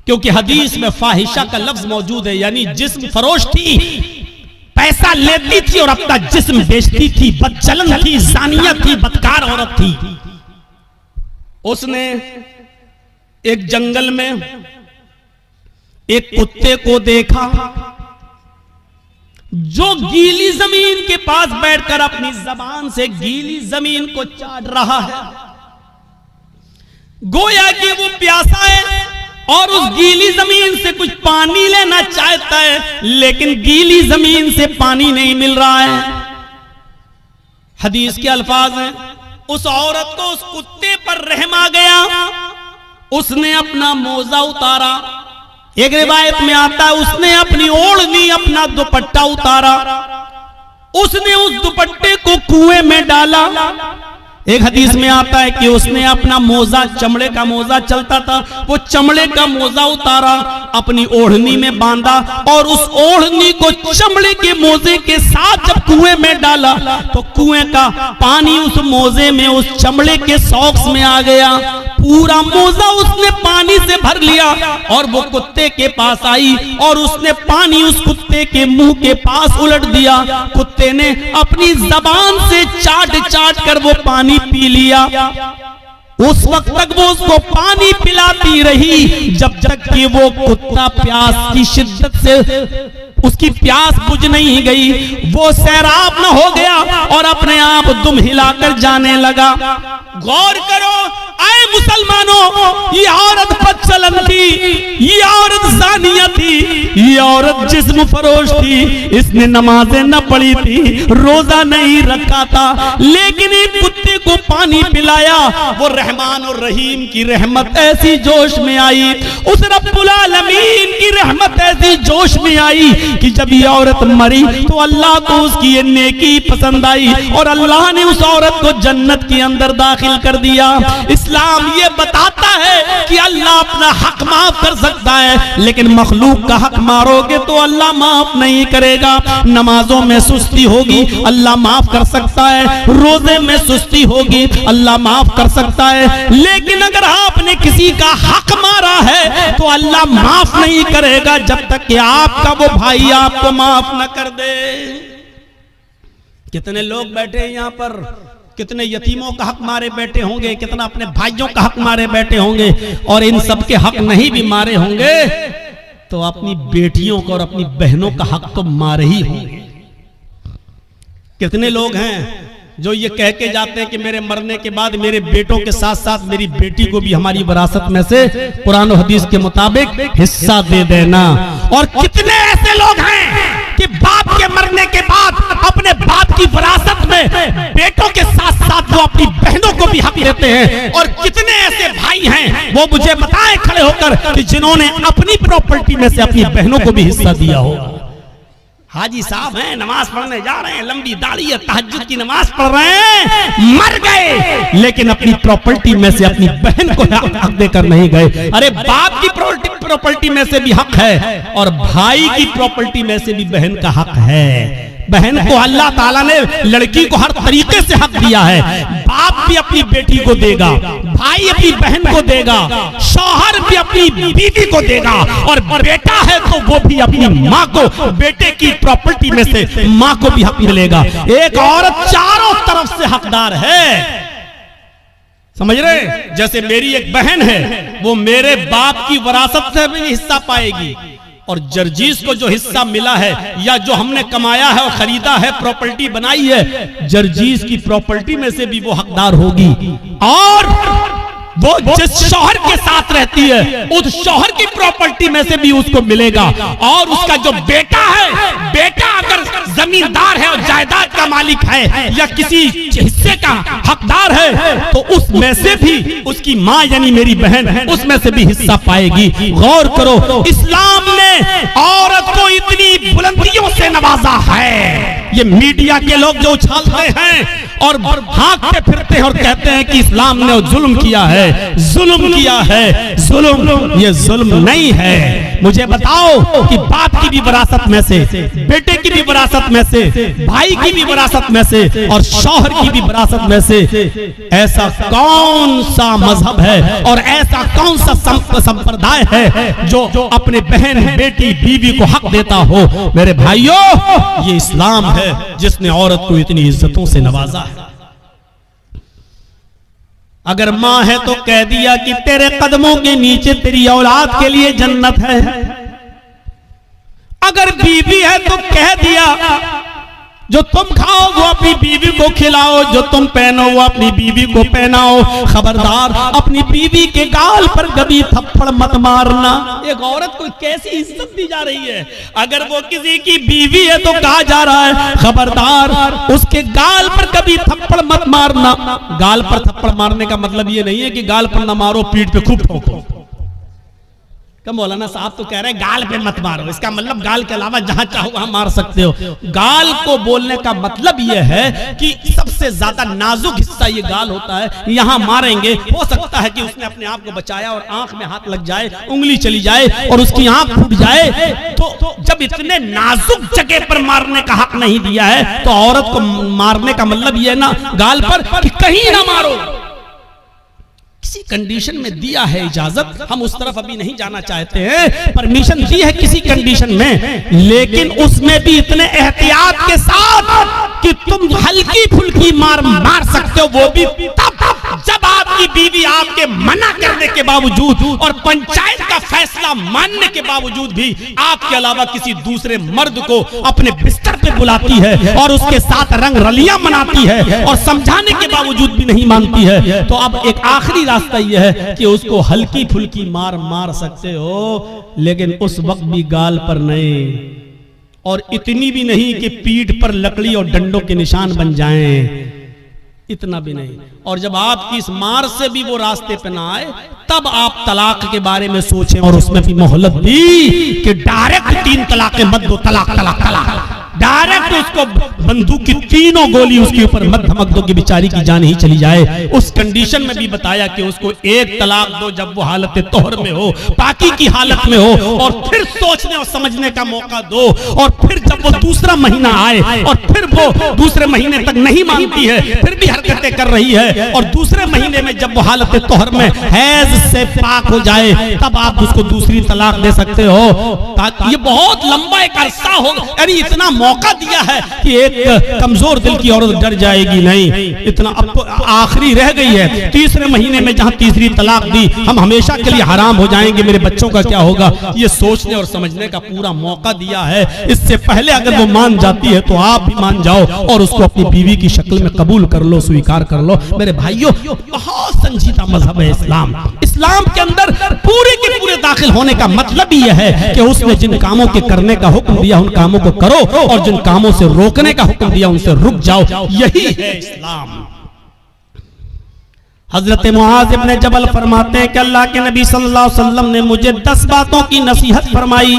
क्योंकि हदीस में फाहिशा का लफ्ज मौजूद है, यानी जिस्म फरोश थी, पैसा लेती थी और अपना जिस्म बेचती थी, बदचलन थी, जानिया थी, बदकार औरत थी। उसने एक जंगल में एक कुत्ते को देखा जो गीली जमीन के पास बैठकर अपनी जबान से गीली जमीन को चाट रहा है। गोया कि वो प्यासा है और उस गीली जमीन से कुछ पानी लेना चाहता है, लेकिन गीली जमीन से पानी नहीं मिल रहा है। हदीस के अल्फाज हैं, उस औरत को उस कुत्ते पर रहम आ गया, उसने अपना मोजा उतारा। एक रिवायत में आता है उसने अपनी ओढ़नी, अपना दुपट्टा उतारा, उसने उस दुपट्टे को कुएं में डाला। एक हदीस में आता है कि उसने अपना मोजा, चमड़े का मोजा चलता था, वो चमड़े का मोजा उतारा, अपनी ओढ़नी में बांधा और उस ओढ़नी को चमड़े के मोजे के साथ जब कुएं में डाला तो कुएं का पानी उस मोजे में, उस चमड़े के सॉक्स में आ गया। पूरा मोजा उसने पानी से भर लिया और वो कुत्ते के पास आई और उसने पानी उस कुत्ते के मुंह के पास उलट दिया। कुत्ते ने अपनी जबान से चाट चाट कर वो पानी पी लिया। उस वक्त तक वो उसको पानी पिलाती रही जब तक कि वो कुत्ता प्यास की शिद्दत से उसकी प्यास बुझ नहीं गई, वो सैराब न हो गया और अपने आप दुम हिलाकर जाने लगा। गौर करो आए मुसलमानों, ये औरत बदचलन थी, ये औरत जानिया थी, ये औरत जिस्म फरोश थी, इसने नमाजें न पढ़ी थी, रोजा नहीं रखा था, लेकिन एक कुत्ते को पानी पिलाया। वो रहमान और रहीम की रहमत ऐसी जोश में आई, उस रब्बुल आलमीन की रहमत ऐसी जोश में आई कि जब ये औरत मरी तो अल्लाह को उसकी ये नेकी पसंद आई और अल्लाह ने उस औरत को जन्नत के अंदर दाखिल कर दिया। इस्लाम ये बताता है कि अल्लाह अपना हक माफ कर सकता सकता है, लेकिन मखलूक का हक मारोगे तो अल्लाह माफ नहीं करेगा। नमाजों में सुस्ती होगी, अल्लाह माफ कर सकता है। रोजे में सुस्ती होगी, अल्लाह माफ कर सकता है। लेकिन अगर आपने किसी का हक मारा है तो अल्लाह माफ नहीं करेगा जब तक कि आपका वो भाई आपको माफ न कर दे। कितने लोग बैठे हैं यहाँ पर, कितने यतीमों का हक मारे बैठे होंगे, कितना अपने भाइयों का हक मारे बैठे होंगे, और इन सब के हक नहीं भी मारे होंगे तो अपनी बेटियों का और अपनी बहनों का हक तो मारे ही होंगे। कितने लोग हैं जो ये कह के जाते हैं कि मेरे मरने के बाद मेरे बेटों के साथ साथ मेरी बेटी को भी हमारी विरासत में से कुरान और हदीस के मुताबिक हिस्सा दे देना। और कितने ऐसे लोग हैं कि बाप के मरने के बाद अपने बाप की विरासत में बेटों के साथ साथ वो अपनी बहनों को भी हक देते हैं। और कितने ऐसे भाई हैं वो मुझे बताएं खड़े होकर कि जिन्होंने अपनी प्रॉपर्टी में से अपनी बहनों को भी हिस्सा दिया हो। हाजी साहब हैं, नमाज पढ़ने जा रहे हैं, लंबी दाढ़ी है, तहज्जुद की नमाज पढ़ रहे हैं, मर गए लेकिन अपनी प्रॉपर्टी में से अपनी बहन को हक देकर नहीं गए। अरे बाप की प्रॉपर्टी में से भी हक है और भाई की प्रॉपर्टी में से भी बहन का हक है। बहन को अल्लाह ताला ने लड़की को हर तरीके से हक दिया है। बाप भी अपनी बेटी को देगा, भाई अपनी बहन को देगा, शौहर भी अपनी बीवी को देगा, और बेटा है तो वो भी अपनी माँ को, बेटे की प्रॉपर्टी में से माँ को भी हक मिलेगा। एक औरत चारों तरफ से हकदार है, समझ रहे? जैसे मेरी एक बहन है, वो मेरे बाप की विरासत से भी हिस्सा पाएगी, और जर्जीस को जो हिस्सा मिला है या जो हमने कमाया है और खरीदा है, प्रॉपर्टी बनाई है, जर्जीस की प्रॉपर्टी में से भी वो हकदार होगी। और वो जिस शौहर के साथ रहती है उस शौहर की प्रॉपर्टी में से भी उसको मिलेगा। और उसका जो बेटा है, बेटा अगर जमींदार है और जायदाद का मालिक है या किसी हिस्से का हकदार है तो उसमें से भी उसकी माँ यानी मेरी बहन उसमें से भी हिस्सा पाएगी। गौर करो, इस्लाम ने औरत को इतनी बुलंदियों से नवाजा है। ये मीडिया के लोग जो उछालते हैं और भागते फिरते हैं और कहते हैं कि इस्लाम ने जुल्म किया है, जुल्म किया है, जुल्म, ये जुल्म नहीं है। मुझे बताओ कि बाप की भी विरासत में से, बेटे की भी विरासत में से, भाई की भी विरासत में से और शौहर की भी विरासत में से ऐसा कौन सा मजहब है और ऐसा कौन सा संप्रदाय है जो अपने बहन, बेटी, बीवी को हक देता हो? मेरे भाइयों, ये इस्लाम है जिसने औरत को इतनी इज्जतों से नवाजा है। अगर माँ है तो कह दिया कि तेरे कदमों के नीचे तेरी औलाद के लिए जन्नत है। अगर बीवी है तो कह दिया जो तुम खाओ वो अपनी बीवी को खिलाओ, जो तुम पहनो वो अपनी बीवी को पहनाओ। खबरदार, अपनी बीवी के गाल पर कभी थप्पड़ मत मारना। एक औरत को कैसी इज्जत दी जा रही है। अगर वो किसी की बीवी है तो कहा जा रहा है खबरदार उसके गाल पर कभी थप्पड़ मत मारना। गाल पर थप्पड़ मारने का मतलब ये नहीं है कि गाल पर ना मारो, पीठ पे खूब ठोको। कम मौलाना साहब तो कह रहे हैं गाल पे मत मारो, इसका मतलब गाल के अलावा जहां चाहो वहां मार सकते हो। गाल को बोलने का मतलब यह है कि सबसे ज्यादा नाजुक हिस्सा ये गाल होता है, यहां मारेंगे हो सकता है कि उसने अपने आप को बचाया और आंख में हाथ लग जाए, उंगली चली जाए और उसकी आंख फूट जाए। तो जब इतने नाजुक जगह पर मारने का हक नहीं दिया है तो औरत को मारने का मतलब यह ना गाल पर कि कहीं ना मारो। किसी कंडीशन में दिया है इजाजत, हम उस तरफ अभी नहीं जाना चाहते हैं, परमिशन दी है किसी कंडीशन में, लेकिन उसमें भी इतने एहतियात के साथ कि तुम हल्की फुल्की मार सकते हो, वो भी तब जब आपकी बीवी आपके मना करने के बावजूद और पंचायत का फैसला मानने के बावजूद भी आपके अलावा किसी दूसरे मर्द को अपने बिस्तर पे बुलाती है और उसके साथ रंग रलियां मनाती है और समझाने के बावजूद भी नहीं मानती है। तो अब एक आखिरी रास्ता यह है कि उसको हल्की फुल्की मार सकते हो, लेकिन उस वक्त भी गाल पर नहीं, और इतनी भी नहीं कि पीठ पर लकड़ी और डंडों के निशान बन जाएं, इतना भी नहीं। और जब आपकी इस मार से भी वो रास्ते पे ना आए तब आप तलाक के बारे में सोचें और उसमें भी मोहलत दी कि डायरेक्ट 3 तलाक मत दो, तलाक तलाक तलाक। डायरेक्ट उसको बंदूक की तीनों गोली उसके ऊपर मत धमक दो कि बेचारी की जान ही चली जाए। उस कंडीशन में भी बताया कि उसको एक तलाक दो जब वो हालत तोहर में हो, पाकी की हालत में हो, और फिर सोचने और समझने का मौका दो। और फिर जब वो दूसरा महीना आए और फिर वो दूसरे महीने तक नहीं मानती है, फिर भी हरकतें कर रही है, और दूसरे महीने में जब वो हालत तोहर में हैज से पाक हो जाए, तब आप उसको दूसरी तलाक दे सकते हो। ताकि ये बहुत लंबा एक अरसा हो, यानी इतना मौका दिया है कि एक कमजोर दिल की औरत डर जाएगी नहीं। इतना अब तो आखिरी रह गई है, तीसरे महीने में जहां तीसरी तलाक दी, हम हमेशा के लिए हराम हो जाएंगे, मेरे बच्चों का क्या होगा, ये सोचने और समझने का पूरा मौका दिया है। इससे पहले अगर वो मान जाती है तो आप भी मान जाओ और उसको अपनी बीवी की शक्ल में कबूल कर लो, स्वीकार कर लो। मेरे भाइयों, बहुत संजीदा मजहब है इस्लाम। इस्लाम के अंदर पूरे के पूरे दाखिल होने का मतलब ही यह है कि उसने जिन कामों के करने का हुक्म दिया उन कामों को करो, और जिन कामों से रोकने का हुक्म दिया उनसे रुक जाओ। यही है इस्लाम। हजरत मुआज इब्न जबल फरमाते हैं कि अल्लाह के नबी सल्लल्लाहु अलैहि वसल्लम ने मुझे 10 बातों की नसीहत फरमाई,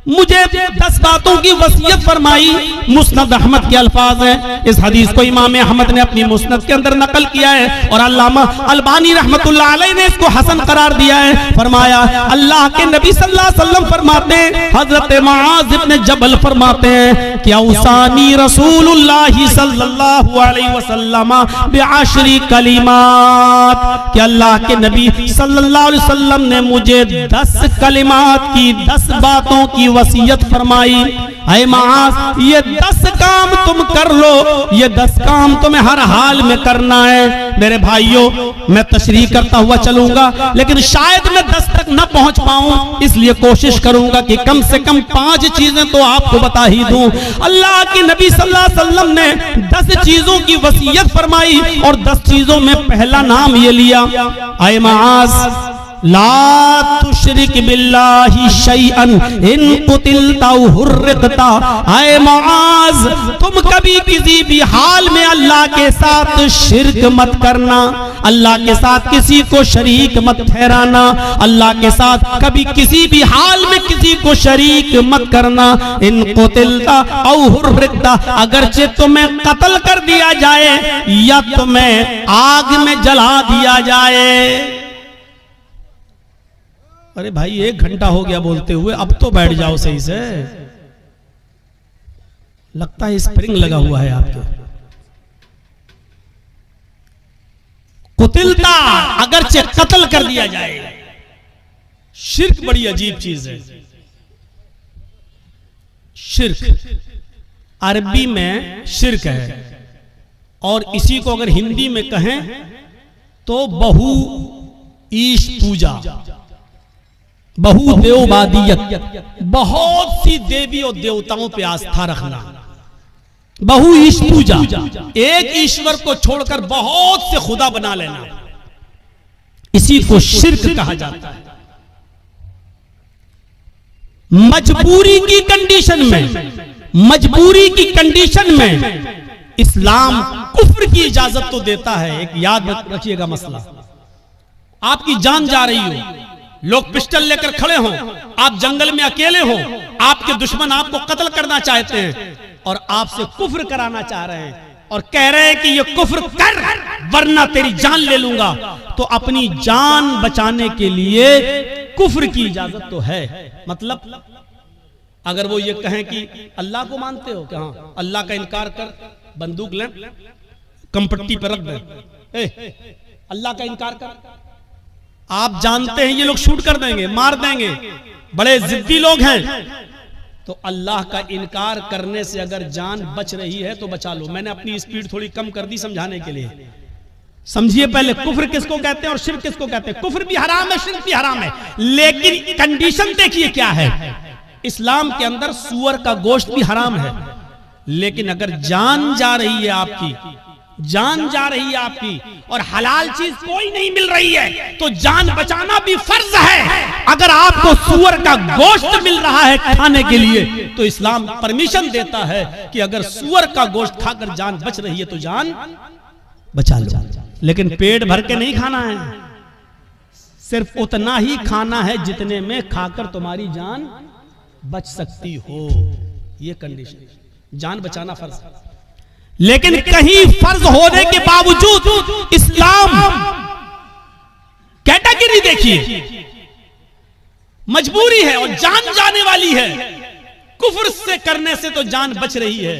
मुझे 10 बातों की वसीयत फरमाई। मुस्नद अहमद के अल्फाज हैं। इस हदीस को इमाम अहमद ने अपनी मुस्नद के अंदर नकल किया है और अल्लामा अलबानी रहमतुल्लाह अलैह ने इसको हसन करार दिया है। फरमाया अल्लाह के नबी सल्लल्लाहु अलैहि वसल्लम फरमाते हैं, हजरत मुआज इब्न जबल फरमाते हैं कि औसानी रसूलुल्लाह सल्लल्लाहु अलैहि वसल्लम बिअशरी कलिमात, कि अल्लाह के नबी सल्लल्लाहु अलैहि वसल्लम ने मुझे 10 कलिमात की, 10 बातों की वसीयत फरमाई। ऐ मास, ये 10 काम तुम कर लो, ये 10 काम तुम्हें हर हाल में करना है। मेरे भाइयों, मैं तशरीह करता हुआ चलूंगा, लेकिन शायद मैं 10 तक न पहुंच पाऊं, इसलिए कोशिश करूंगा कि कम से कम 5 चीजें तो आपको बता ही दूं। अल्लाह के नबी सल्लल्लाहु अलैहि वसल्लम ने 10 चीजों की वसीयत फरमाई और 10 चीजों में पहला नाम ये लिया, ऐ मास ला तुशरिक बिल्लाहि शैअन इन कुतिलता हुर्रिकता। ऐ मुआज, तुम कभी किसी भी हाल में अल्लाह के साथ शिर्क मत करना, अल्लाह के साथ किसी को शरीक मत ठहराना, अल्लाह के साथ कभी किसी भी हाल में किसी को शरीक मत करना। इन कुतिलता औ हुर्रिकता, अगरचे तुम्हें कत्ल कर दिया जाए या तुम्हें आग में जला दिया जाए। अरे भाई, 1 घंटा हो गया बोलते हुए, अब तो बैठ जाओ सही से। लगता है स्प्रिंग लगा हुआ है आपके। कुतिलता, अगरचे कत्ल कर दिया जाए। शिर्क बड़ी अजीब चीज है। शिर्क अरबी में शिर्क है, और इसी को अगर हिंदी में कहें तो बहु ईश पूजा, बहुदेववादियत, बहुत सी देवी और देवताओं पे आस्था रखना, बहु ईश पूजा, एक ईश्वर को छोड़कर बहुत से खुदा बना लेना, इसी को शिर्क कहा जाता है। मजबूरी की कंडीशन में, मजबूरी की कंडीशन में इस्लाम कुफ्र की इजाजत तो देता है। एक याद रखिएगा मसला, आपकी जान जा रही हो, लोग पिस्टल लेकर खड़े हों, आप जंगल में अकेले हो, आपके दुश्मन आपको कत्ल करना चाहते हैं और आपसे कुफ्र कराना चाह रहे हैं और कह रहे हैं कि ये कुफ्र कर वरना तेरी जान ले लूंगा, तो अपनी जान बचाने के लिए कुफ्र की इजाजत तो है। मतलब अगर वो ये कहें कि अल्लाह को मानते हो, क्या अल्लाह का इनकार कर, बंदूक ले कंपट्टी पर रख दे, अल्लाह का इनकार कर, आप जानते हैं ये लोग शूट कर देंगे, मार देंगे, बड़े जिद्दी लोग हैं, तो अल्लाह का इनकार करने से अगर जान बच रही है तो बचा लो। मैंने अपनी स्पीड थोड़ी कम कर दी समझाने के लिए। समझिए पहले कुफ्र किसको कहते हैं और शिर्क किसको कहते हैं। कुफ्र भी हराम है, शिर्क भी हराम है, लेकिन कंडीशन देखिए क्या है। इस्लाम के अंदर सूअर का गोश्त भी हराम है, लेकिन अगर जान जा रही है आपकी, जान जा रही है आपकी और हलाल चीज कोई नहीं मिल रही है, तो जान बचाना भी फर्ज है। अगर आपको सूअर का गोश्त मिल रहा है खाने के लिए, तो इस्लाम परमिशन देता है कि अगर सूअर का गोश्त खाकर जान बच रही है तो जान बचा लो, लेकिन पेट भर के नहीं खाना है, सिर्फ उतना ही खाना है जितने में खाकर तुम्हारी जान बच सकती हो। ये कंडीशन, जान बचाना फर्ज है। लेकिन कहीं फर्ज होने के बावजूद इस्लाम कैटेगरी देखिए, मजबूरी है और जान जाने वाली है। कुफ्र से करने से तो जान बच रही है।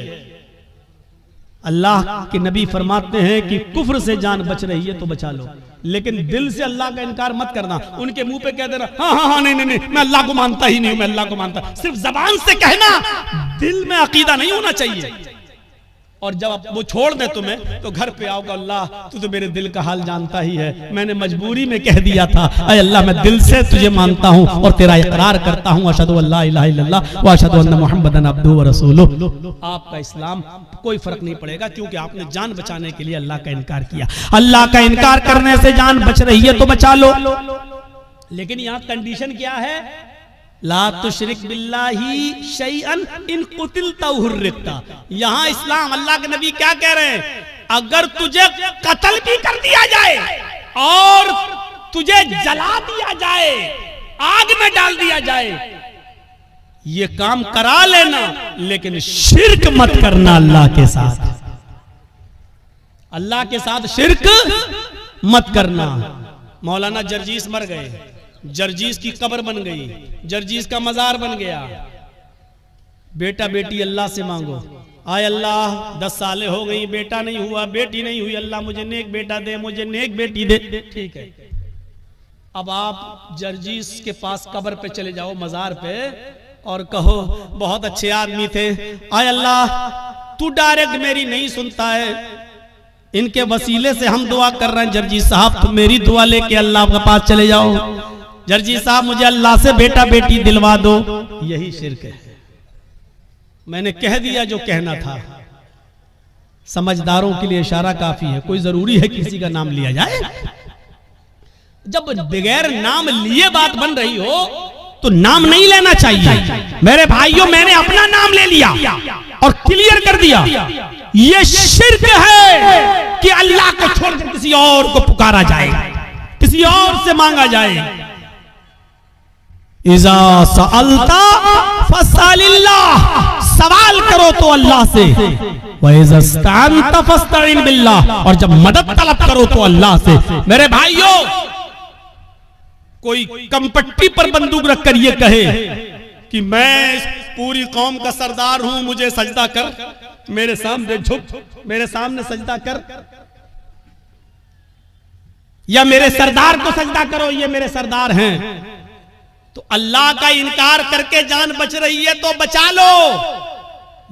अल्लाह के नबी फरमाते हैं कि कुफ्र से जान बच रही है तो बचा लो, लेकिन दिल से अल्लाह का इनकार मत करना। उनके मुंह पे कह देना हाँ हाँ हाँ नहीं, मैं अल्लाह को मानता ही नहीं हूं, मैं अल्लाह को मानता। सिर्फ जबान से कहना, दिल में अकीदा नहीं होना चाहिए। और जब वो छोड़ दे तुम्हें तो घर पे आओगे, अल्लाह तू तो मेरे दिल का हाल जानता ही है, मैंने मजबूरी में कह दिया था, अय अल्लाह मैं दिल से तुझे मानता हूं और तेरा इकरार करता हूं, अशहदु अल्ला इलाहा इल्लल्लाह व अशहदु अन्ना मुहम्मदन अब्दुहु व रसूलुहु। आपका इस्लाम कोई फर्क नहीं पड़ेगा, क्योंकि आपने जान बचाने के लिए अल्लाह का इनकार किया। अल्लाह का इनकार करने से जान बच रही है तो बचा लो। लेकिन यहाँ कंडीशन क्या है? ला तुशरिक बिल्लाही शैअन इन कुतिलता हुर्रिकता। यहाँ इस्लाम, अल्लाह के नबी क्या कह रहे हैं? अगर तुझे कत्ल भी कर दिया जाए और तुझे जला दिया जाए, आग में डाल दिया जाए, ये काम करा लेना, लेकिन शिर्क मत करना अल्लाह के साथ। अल्लाह के साथ शिर्क मत करना। मौलाना जर्जीस मर गए, जर्जीस की कब्र बन गई, जर्जीस का मजार बन गया। बेटा बेटी अल्लाह से मांगो, आय अल्लाह 10 सालें हो गई, बेटा नहीं हुआ, बेटी नहीं हुई, अल्लाह मुझे नेक बेटा दे, मुझे नेक बेटी दे। ठीक है, अब आप जर्जीस के पास कब्र पे चले जाओ, मजार पे, और कहो बहुत अच्छे आदमी थे, आय अल्लाह तू डायरेक्ट मेरी नहीं सुनता है, इनके वसीले से हम दुआ कर रहे हैं, जर्जी साहब तुम मेरी दुआ लेके अल्लाह के पास चले जाओ, जर्जी साहब मुझे अल्लाह से बेटा बेटी दिलवा दो। यही शिर्क है। मैंने कह दिया जो कहना था। समझदारों के लिए इशारा काफी है, कोई जरूरी है किसी का नाम लिया जाए? जब बगैर नाम लिए बात बन रही हो तो नाम नहीं लेना चाहिए। मेरे भाइयों, मैंने अपना नाम ले लिया और क्लियर कर दिया, ये शिर्क है कि अल्लाह को छोड़कर किसी और को पुकारा जाए, किसी और से मांगा जाए। इज़ा सअलता फसअलिल्लाह, सवाल करो तो अल्लाह से, व इज़ा इस्तअनता फस्तईन बिल्लाह, और जब मदद तलब करो तो अल्लाह से। मेरे भाइयों, कोई कंपट्टी पर बंदूक रखकर ये कहे कि मैं इस पूरी कौम का सरदार हूं, मुझे सजदा कर, मेरे सामने झुक, मेरे सामने सजदा कर, या मेरे सरदार को सजदा करो, ये मेरे सरदार हैं, तो अल्लाह का इनकार करके जान बच रही है तो बचा लो।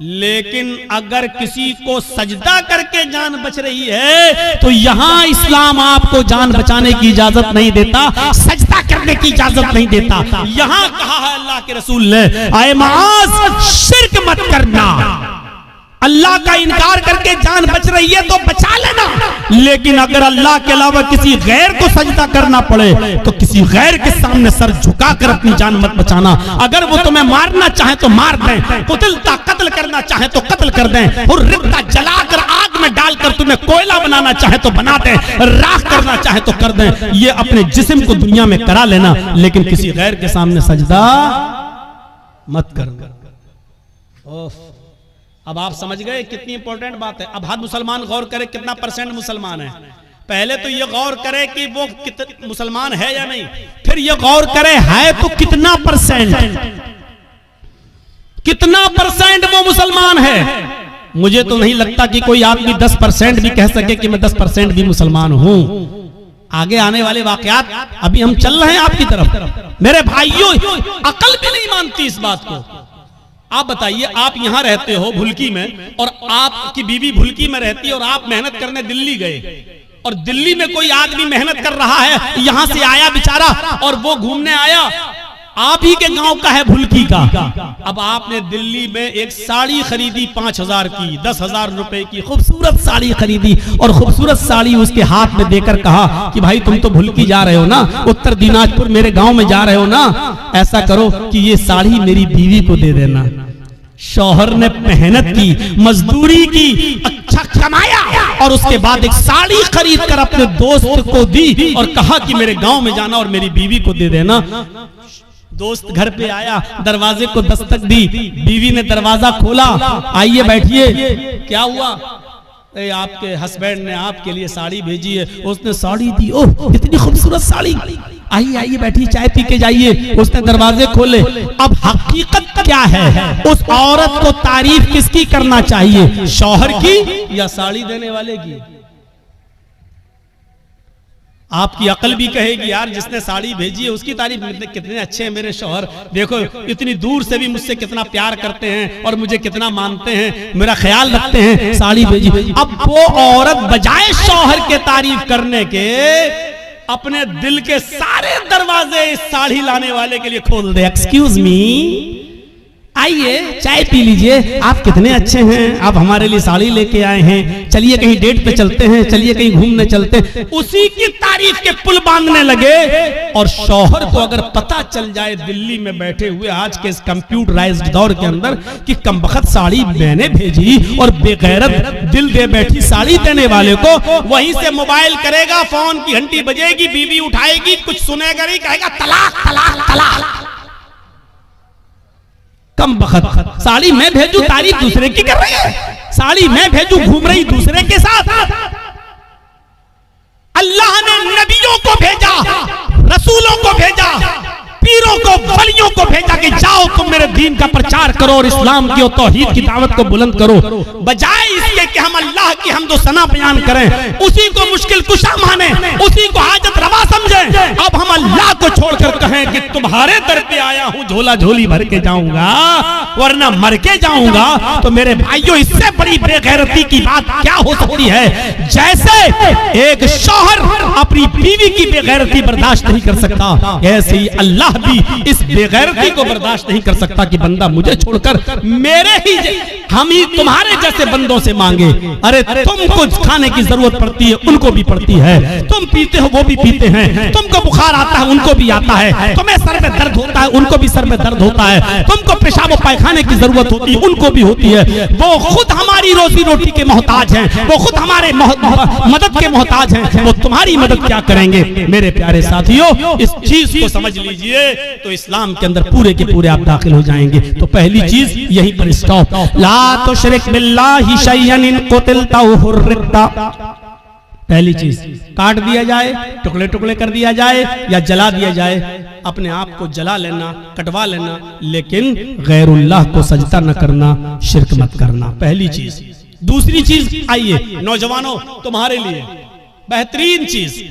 लेकिन अगर किसी को सजदा करके जान बच रही है तो यहां इस्लाम आपको जान बचाने की इजाजत नहीं देता, सजदा करने की इजाजत नहीं देता। यहां कहा है अल्लाह के रसूल ने, आए माज शिर्क मत करना। अल्लाह का इनकार करके जान बच रही है तो बचा लेना, लेकिन अगर अल्लाह के अलावा किसी गैर को सजदा करना पड़े तो किसी गैर के सामने सर झुकाकर अपनी जान मत बचाना। अगर वो तुम्हें मारना चाहे तो मार दें, कुतिलता कत्ल करना चाहे तो कत्ल कर दें, और रिक्ता जलाकर आग में डालकर तुम्हें कोयला बनाना चाहे तो बना दें, राख करना चाहे तो कर दें। ये अपने जिस्म को दुनिया में करा लेना, लेकिन किसी गैर के सामने सजदा मत करना। अब आप समझ गए कितनी इंपॉर्टेंट बात है। अब हर मुसलमान गौर करे कितना परसेंट मुसलमान है। पहले तो ये गौर करे कि वो मुसलमान है या नहीं, फिर ये गौर करे है तो कितना परसेंट, कितना परसेंट वो मुसलमान है। मुझे तो नहीं लगता कि कोई आदमी 10% भी कह सके कि मैं 10% भी मुसलमान हूं। आगे आने वाले वाकयात, अभी हम चल रहे हैं आपकी तरफ। मेरे भाइयों, अकल भी नहीं मानती इस बात को। आप बताइए, आप यहां रहते हो भुलकी में, और आपकी बीवी भुलकी में रहती है, और आप मेहनत करने दिल्ली गए, और दिल्ली में कोई आदमी मेहनत कर रहा है, यहां से आया बेचारा, और वो घूमने आया, आप ही के गांव का है, भुलकी का। अब आपने दिल्ली में एक साड़ी खरीदी 5,000 की, 10,000 रुपए की खूबसूरत साड़ी खरीदी, और खूबसूरत साड़ी उसके हाथ में देकर कहा कि भाई तुम तो भुलकी जा रहे हो ना, उत्तर दिनाजपुर मेरे गांव में जा रहे हो ना, ऐसा करो कि ये साड़ी मेरी बीवी को दे देना। शौहर ने मेहनत की, मजदूरी की, अच्छा कमाया, और उसके बाद एक साड़ी खरीद कर अपने दोस्त को दी और कहा कि मेरे गांव में जाना और मेरी बीवी को दे देना। दोस्त घर पे आया, दरवाजे को दस्तक दी, बीवी ने दरवाजा खोला, आइए बैठिए। क्या हुआ? आपके हस्बैंड ने आपके लिए साड़ी भेजी है। उसने साड़ी दी, ओह इतनी खूबसूरत साड़ी, आइए आइए बैठिए, चाय पी के जाइए। उसने दरवाजे खोले। अब हकीकत क्या है? उस औरत को तारीफ किसकी करना चाहिए, शौहर की या साड़ी देने वाले की? आपकी अकल भी कहेगी यार जिसने साड़ी भेजी है उसकी तारीफ, कितने अच्छे हैं मेरे शौहर, देखो इतनी दूर से भी मुझसे कितना प्यार करते हैं और मुझे कितना मानते हैं, मेरा ख्याल रखते हैं, साड़ी भेजी। अब वो औरत बजाय शौहर के तारीफ करने के अपने दिल के सारे दरवाजे इस साड़ी लाने वाले के लिए खोल दे। एक्सक्यूज मी, आइए चाय पी लीजिए, आप कितने अच्छे हैं, आप हमारे लिए साड़ी लेके आए हैं, चलिए कहीं डेट पे चलते हैं, चलिए कहीं घूमने चलते हैं। उसी की तारीफ के पुल बांधने लगे। और शौहर को अगर पता चल जाए दिल्ली में बैठे हुए आज के इस कंप्यूटराइज्ड दौर के अंदर कि कमबख्त साड़ी मैंने भेजी और बेगैरत दिल दे बैठी साड़ी देने वाले को, वहीं से मोबाइल करेगा, फोन की घंटी बजेगी, बीवी उठाएगी, कुछ सुनेगा नहीं, कहेगा तलाक तलाक तलाक। कम बखत साड़ी मैं भेजू, तारीफ दूसरे की कर रही है, साड़ी मैं भेजू, घूम रही दूसरे के साथ। अल्लाह ने नबियों को भेजा, रसूलों को भेजा, पीरों को, वलियों को भेजा कि जाओ तुम मेरे दीन का प्रचार करो और इस्लाम की और तौहीद की दावत को बुलंद करो। बजाय इसके कि हम अल्लाह की हमदो सना बयान करें, उसी को मुश्किल कुशा माने, उसी को हाजत रवा समझें, अब हम अल्लाह को छोड़कर कहें कि तुम्हारे दर पे आया हूं, झोला झोली भर के जाऊंगा वरना मर के जाऊंगा। तो मेरे भाइयों, इससे बड़ी बेगैरती की बात क्या हो सकती है? जैसे एक शौहर अपनी बीवी की बेगैरती बर्दाश्त नहीं कर सकता, ऐसे ही अल्लाह भी इस बेगैरती को बर्दाश्त नहीं कर सकता कि बंदा मुझे छोड़कर मेरे ही हम ही तुम्हारे जैसे बंदों से मांगे। अरे तुमको खाने की जरूरत पड़ती है, उनको भी पड़ती है, तुम पीते हो वो भी पीते हैं, तुमको बुखार आता है उनको भी आता है, तुम्हें सर में दर्द होता है उनको भी सर में दर्द होता है, तुमको पेशाब पायखाने की जरूरत होती है उनको भी होती है। वो खुद हमारी रोजी रोटी के मोहताज हैं, वो खुद हमारे मदद के मोहताज हैं, वो तुम्हारी मदद क्या करेंगे? मेरे प्यारे साथियों, इस चीज को समझ लीजिए तो इस्लाम के अंदर पूरे के पूरे आप दाखिल हो जाएंगे। तो पहली चीज यहीं पर स्टॉप, ला तुशरिक बिल्लाहि शैअन इन कुतिलता व हुर्रिकता। पहली चीज काट दिया जाए, टुकड़े टुकड़े कर दिया जाए या जला दिया जाए, अपने आप को जला लेना, कटवा लेना, लेकिन गैरुल्लाह को सजदा न करना, शिरक मत करना, पहली चीज। दूसरी चीज, आइए नौजवानों तुम्हारे लिए बेहतरीन चीज,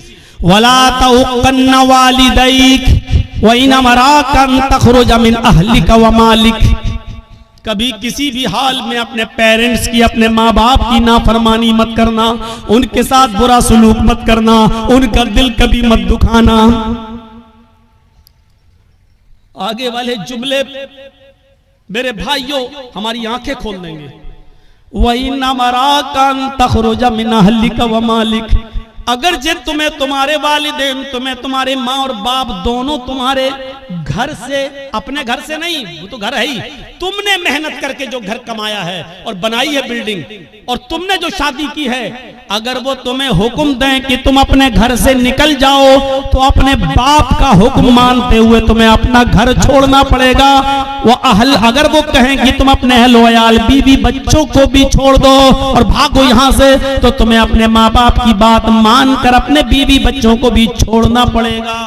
वला तउक़न्न वालिदैक व इन अमराका अन तख़रुज मिन अहलिका व मालिक। कभी किसी भी हाल में अपने पेरेंट्स की, अपने माँ बाप की नाफरमानी मत करना, उनके साथ बुरा सलूक मत करना, उनका दिल कभी मत दुखाना। आगे वाले जुमले मेरे भाइयों हमारी आंखें खोल देंगे। व इन अमराका अन तख़रुज मिन अहलिका व मालिक, अगर जे तुम्हें तुम्हारे वालिदैन, तुम्हें तुम्हारे माँ और बाप दोनों तुम्हारे घर से, अपने घर से नहीं, वो तो घर है ही, तुमने मेहनत करके जो घर कमाया है और बनाई है बिल्डिंग, और तुमने जो शादी की है, अगर वो तुम्हें हुक्म दें कि तुम अपने घर से निकल जाओ, तो अपने बाप का हुक्म मानते हुए तुम्हें अपना घर छोड़ना पड़ेगा। वो अहल, अगर वो कहें कि तुम अपने अहल वयाल, बीवी बच्चों को भी छोड़ दो और भागो यहाँ से, तो तुम्हें अपने माँ बाप की बात मानकर अपने बीवी बच्चों को भी छोड़ना पड़ेगा।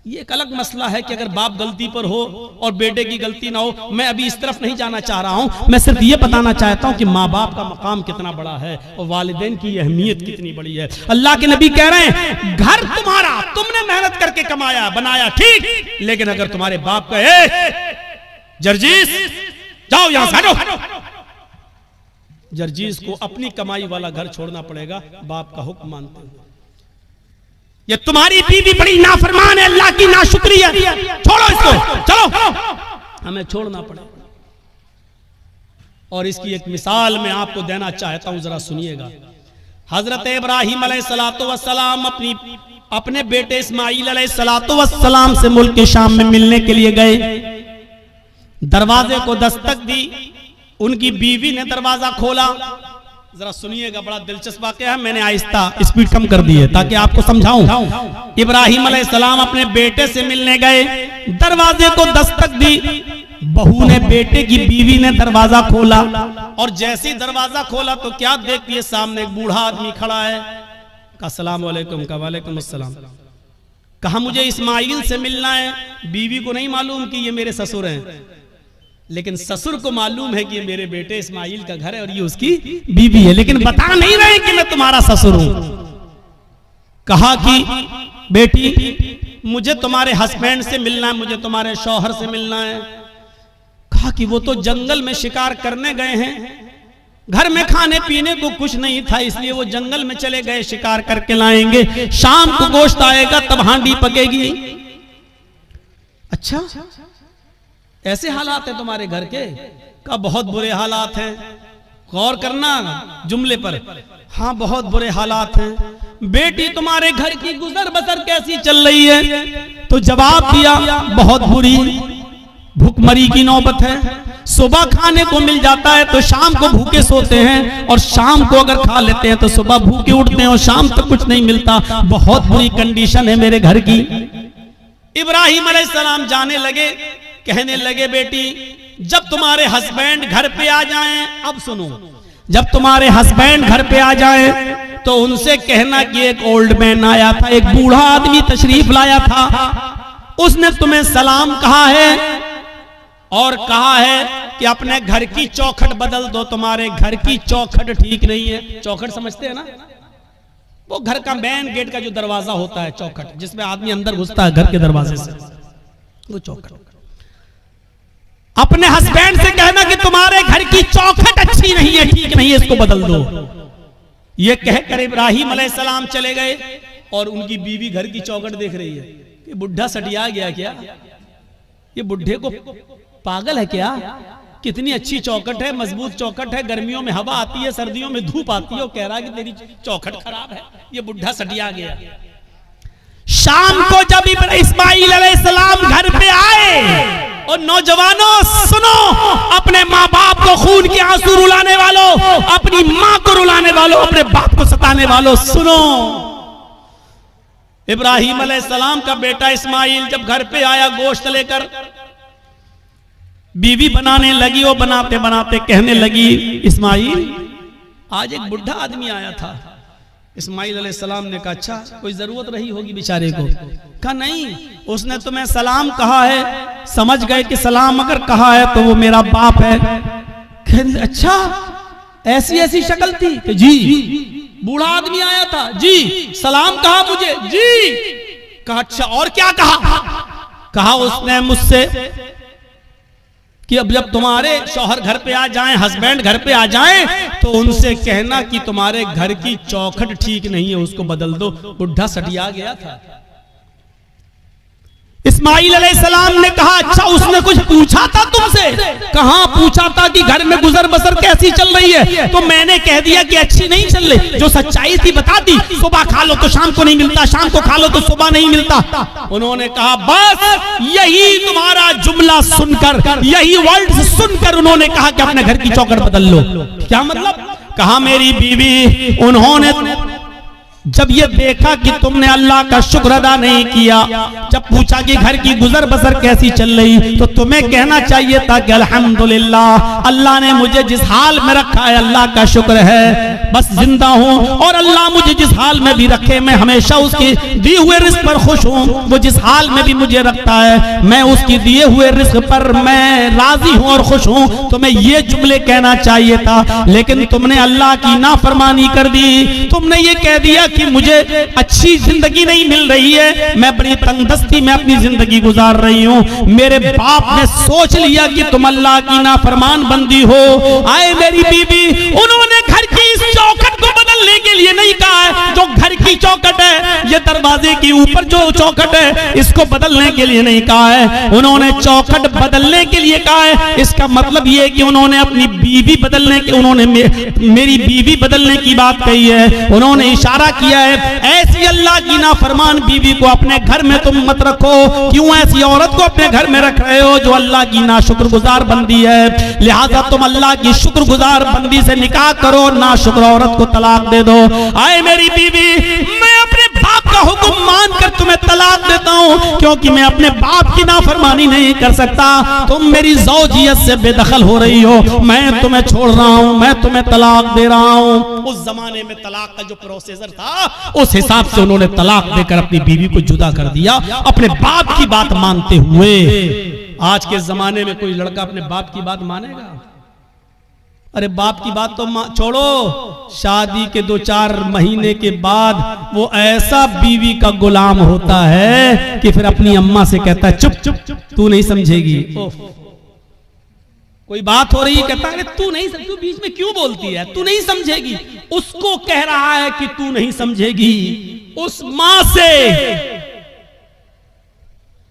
ये एक अलग मसला है कि अगर बाप गलती पर हो और बेटे की गलती ना हो। मैं अभी इस तरफ नहीं जाना चाह रहा हूं, मैं सिर्फ ये बताना चाहता हूं कि माँ बाप का मकाम कितना बड़ा है और वालिदैन की अहमियत कितनी बड़ी है। अल्लाह के नबी कह रहे हैं, घर तुम्हारा, तुमने मेहनत करके कमाया बनाया, ठीक, लेकिन अगर तुम्हारे बाप कहे जर्जीस जाओ यहां से हटो, जर्जीस को अपनी कमाई वाला घर छोड़ना पड़ेगा बाप का हुक्म मानते हुए। ये तुम्हारी बीवी बड़ी नाफरमान है, अल्लाह की नाशुक्री है, छोड़ो इसको, चलो, हमें छोड़ना पड़ेगा। और इसकी एक मिसाल मैं आपको देना चाहता हूं, जरा सुनिएगा। हजरत इब्राहिम अलैहिस्सलातु वस्सलाम अपने बेटे इस्माईल अलैहिस्सलातु वस्सलाम से मुल्क के शाम में मिलने के लिए गए। दरवाजे को दस्तक दी, उनकी बीवी ने दरवाजा खोला, जरा सुनिएगा, बड़ा दिलचस्प वाकया है। मैंने आहिस्ता स्पीड कम कर दी है ताकि आपको समझाऊं। इब्राहिम अलैहिस्सलाम अपने बेटे से मिलने गए, दरवाजे को दस्तक दी, बहू ने, बेटे की बीवी ने दरवाजा खोला, और जैसे ही दरवाजा खोला तो क्या देखती है, सामने एक बूढ़ा आदमी खड़ा है। कहा अस्सलाम वालेकुम। का वालेकुम अस्सलाम। कहा मुझे इस्माइल से मिलना है। बीवी को नहीं मालूम कि ये मेरे ससुर हैं, लेकिन ससुर को मालूम है कि ये मेरे बेटे इस्माइल का घर है और ये उसकी बीवी है, लेकिन बता नहीं रहे कि मैं तुम्हारा ससुर हूं। कहा कि बेटी मुझे तुम्हारे हस्बैंड से मिलना है, मुझे तुम्हारे शौहर से मिलना है। कहा कि वो तो जंगल में शिकार करने गए हैं, घर में खाने पीने को कुछ नहीं था, इसलिए वो जंगल में चले गए, शिकार करके लाएंगे, शाम को गोश्त आएगा तब हांडी पकेगी। अच्छा, ऐसे हालात हैं तुम्हारे घर के? का बहुत बुरे हालात हैं। गौर करना जुमले पर। हाँ बहुत बुरे हालात हैं। बेटी तुम्हारे घर की गुजर बसर कैसी चल रही है? तो जवाब दिया बहुत बुरी, भूखमरी की नौबत है। सुबह खाने को मिल जाता है तो शाम को भूखे सोते हैं, और शाम को अगर खा लेते हैं तो सुबह भूखे उठते हैं और शाम तक कुछ नहीं मिलता। बहुत बुरी कंडीशन है मेरे घर की। इब्राहिम अलैहिस्सलाम जाने लगे, कहने लगे बेटी जब तुम्हारे हस्बैंड घर पे आ जाएं, अब सुनो, जब तुम्हारे हस्बैंड घर पे आ जाएं तो उनसे कहना कि एक ओल्ड मैन आया था, एक बूढ़ा आदमी तशरीफ लाया था, उसने तुम्हें सलाम कहा है और कहा है कि अपने घर की चौखट बदल दो, तुम्हारे घर की चौखट ठीक नहीं है। चौखट समझते हैं ना, वो घर का मेन गेट का जो दरवाजा होता है, चौखट जिसमें आदमी अंदर घुसता है घर के दरवाजे से, वो चौखट। अपने हस्बैंड से कहना कि तुम्हारे घर की चौखट अच्छी नहीं है, ठीक नहीं है, इसको बदल दो। ये कहकर इब्राहिम अलैहिस्सलाम चले गए, और उनकी बीवी घर की चौखट देख रही है कि बुढ़ा सटिया गया क्या, ये बुढ़े को पागल है क्या, कितनी अच्छी चौखट है, मजबूत चौखट है, गर्मियों में हवा आती है, सर्दियों में धूप आती है, और कह रहा है कि तेरी चौखट खराब है, ये बुढ़ा सटिया गया। शाम को जब इस्माइल अलैहिस्सलाम घर पे आए, और नौजवानों सुनो, अपने माँ बाप को खून के आंसू रुलाने वालों, अपनी माँ को रुलाने वालों, अपने बाप को सताने वालों, सुनो। इब्राहिम अलैहिस्सलाम का बेटा इस्माइल जब घर पे आया गोश्त लेकर, बीवी बनाने लगी, वो बनाते बनाते कहने लगी इस्माइल आज एक बुढ़ा आदमी आया था। इस्माइल अलैहिस्सलाम ने कहा अच्छा कोई जरूरत रही होगी बेचारे को। कहा नहीं, उसने तुम्हें सलाम कहा है, समझ गए कि सलाम अगर कहा है तो वो मेरा बाप है। अच्छा ऐसी ऐसी शक्ल थी? कि जी। बूढ़ा आदमी आया था? जी। सलाम कहा मुझे? जी। कहा अच्छा और क्या कहा? कहा उसने मुझसे कि अब जब तुम्हारे शौहर घर पे आ जाएं, हस्बैंड घर पे आ जाएं, तो उनसे कहना कि तुम्हारे घर की चौखट ठीक नहीं है, उसको बदल दो। बुढ़ा सटिया गया था। इस्माइल अलैहिस्सलाम ने कहा अच्छा उसने कुछ पूछा था तुमसे? कहां पूछा था कि घर में गुजर बसर कैसी चल रही है, तो मैंने कह दिया कि अच्छी नहीं चल रही। जो सच्चाई थी बता दी, सुबह खा लो तो शाम को नहीं मिलता, शाम को खा लो तो सुबह नहीं मिलता। उन्होंने कहा बस यही तुम्हारा जुमला सुनकर, यही वर्ड सुनकर उन्होंने कहा कि अपने घर की चौखट बदल लो। क्या मतलब? कहा मेरी बीवी, उन्होंने जब ये देखा कि तुमने अल्लाह का शुक्र अदा नहीं किया, जब पूछा कि घर की गुजर बसर कैसी चल रही, तो तुम्हें कहना चाहिए था कि अल्हम्दुलिल्लाह, अल्लाह ने मुझे जिस हाल में रखा है अल्लाह का शुक्र है, बस जिंदा हूँ, और अल्लाह मुझे जिस हाल में भी रखे मैं हमेशा उसके दिए हुए रिस्क पर खुश हूँ। वो जिस हाल में भी मुझे रखता है मैं उसकी दिए हुए रिस्क पर मैं राजी हूँ और खुश हूँ। तुम्हें ये जुमले कहना चाहिए था, लेकिन तुमने अल्लाह की नाफरमानी कर दी। तुमने ये कह दिया कि मुझे अच्छी जिंदगी नहीं मिल रही है, मैं बड़ी तंगदस्ती में अपनी जिंदगी गुजार रही हूँ। मेरे बाप ने सोच लिया कि तुम अल्लाह की नाफरमान बंदी हो। आए मेरी बीबी, उन्होंने घर की इस चौखट को बदलने के लिए नहीं कहा है। जो घर की चौखट है, ये दरवाजे के ऊपर जो चौखट है, इसको बदलने के लिए नहीं कहा है। उन्होंने चौखट बदलने के लिए कहा है। इसका मतलब ये है कि उन्होंने अपनी बीवी बदलने के, उन्होंने मेरी बीवी बदलने की बात कही है। उन्होंने इशारा किया है ऐसी अल्लाह की नाफरमान बीवी को अपने घर में तुम मत रखो। क्यों ऐसी औरत को अपने घर में रख रहे हो जो अल्लाह की नाशुक्रगुजार बंदी है? लिहाजा तुम अल्लाह की शुक्रगुजार बंदी से निकाह करो, नाशुक्र औरत को तलाक दे दो। आए मेरी बीवी, मैं अपने बाप का हुक्म मानकर तुम्हें तलाक देता हूं, क्योंकि मैं अपने बाप की नाफरमानी नहीं कर सकता। तुम मेरी ज़ौजियत से बेदखल हो रही हो, मैं तुम्हें छोड़ रहा हूं, मैं तुम्हें तलाक दे रहा हूं। उस जमाने में तलाक का जो प्रोसीजर था, उस हिसाब से उन्होंने तलाक देकर अपनी बीवी को जुदा कर दिया, अपने बाप की बात मानते हुए। आज के जमाने में कोई लड़का अपने बाप की बात मानेगा? अरे बाप की बात तो छोड़ो, शादी के 2-4 महीने के बाद वो ऐसा बीवी का गुलाम होता है कि फिर अपनी अम्मा से कहता है चुप चुप चुप, तू नहीं समझेगी। कोई बात हो रही है, कहता है तू नहीं समझ, तू बीच में क्यों बोलती है, तू नहीं समझेगी। उसको कह रहा है कि तू नहीं समझेगी। उस मां से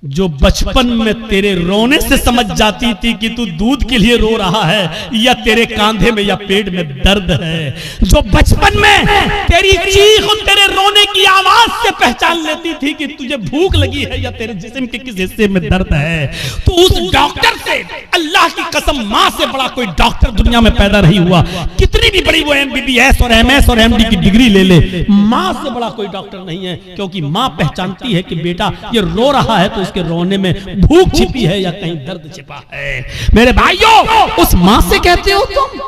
जो बचपन में तेरे रोने से समझ जाती थी कि तू दूध के लिए रो रहा है या तेरे कांधे में या पेट में दर्द है, जो बचपन में तेरी चीख और तेरे रोने की आवाज से पहचान लेती थी कि तुझे भूख लगी है या तेरे जिस्म के किस हिस्से में दर्द है, तो उस डॉक्टर से, अल्लाह की कसम, मां से बड़ा कोई डॉक्टर दुनिया में पैदा नहीं हुआ। कितनी भी बड़ी वो MBBS और MS और MD की डिग्री ले ले, मां से बड़ा कोई डॉक्टर नहीं है। क्योंकि मां पहचानती है कि बेटा ये रो रहा है तो के रोने में भूख छिपी है या कहीं दर्द छिपा है। मेरे भाइयों, उस मां से कहते हो तुम,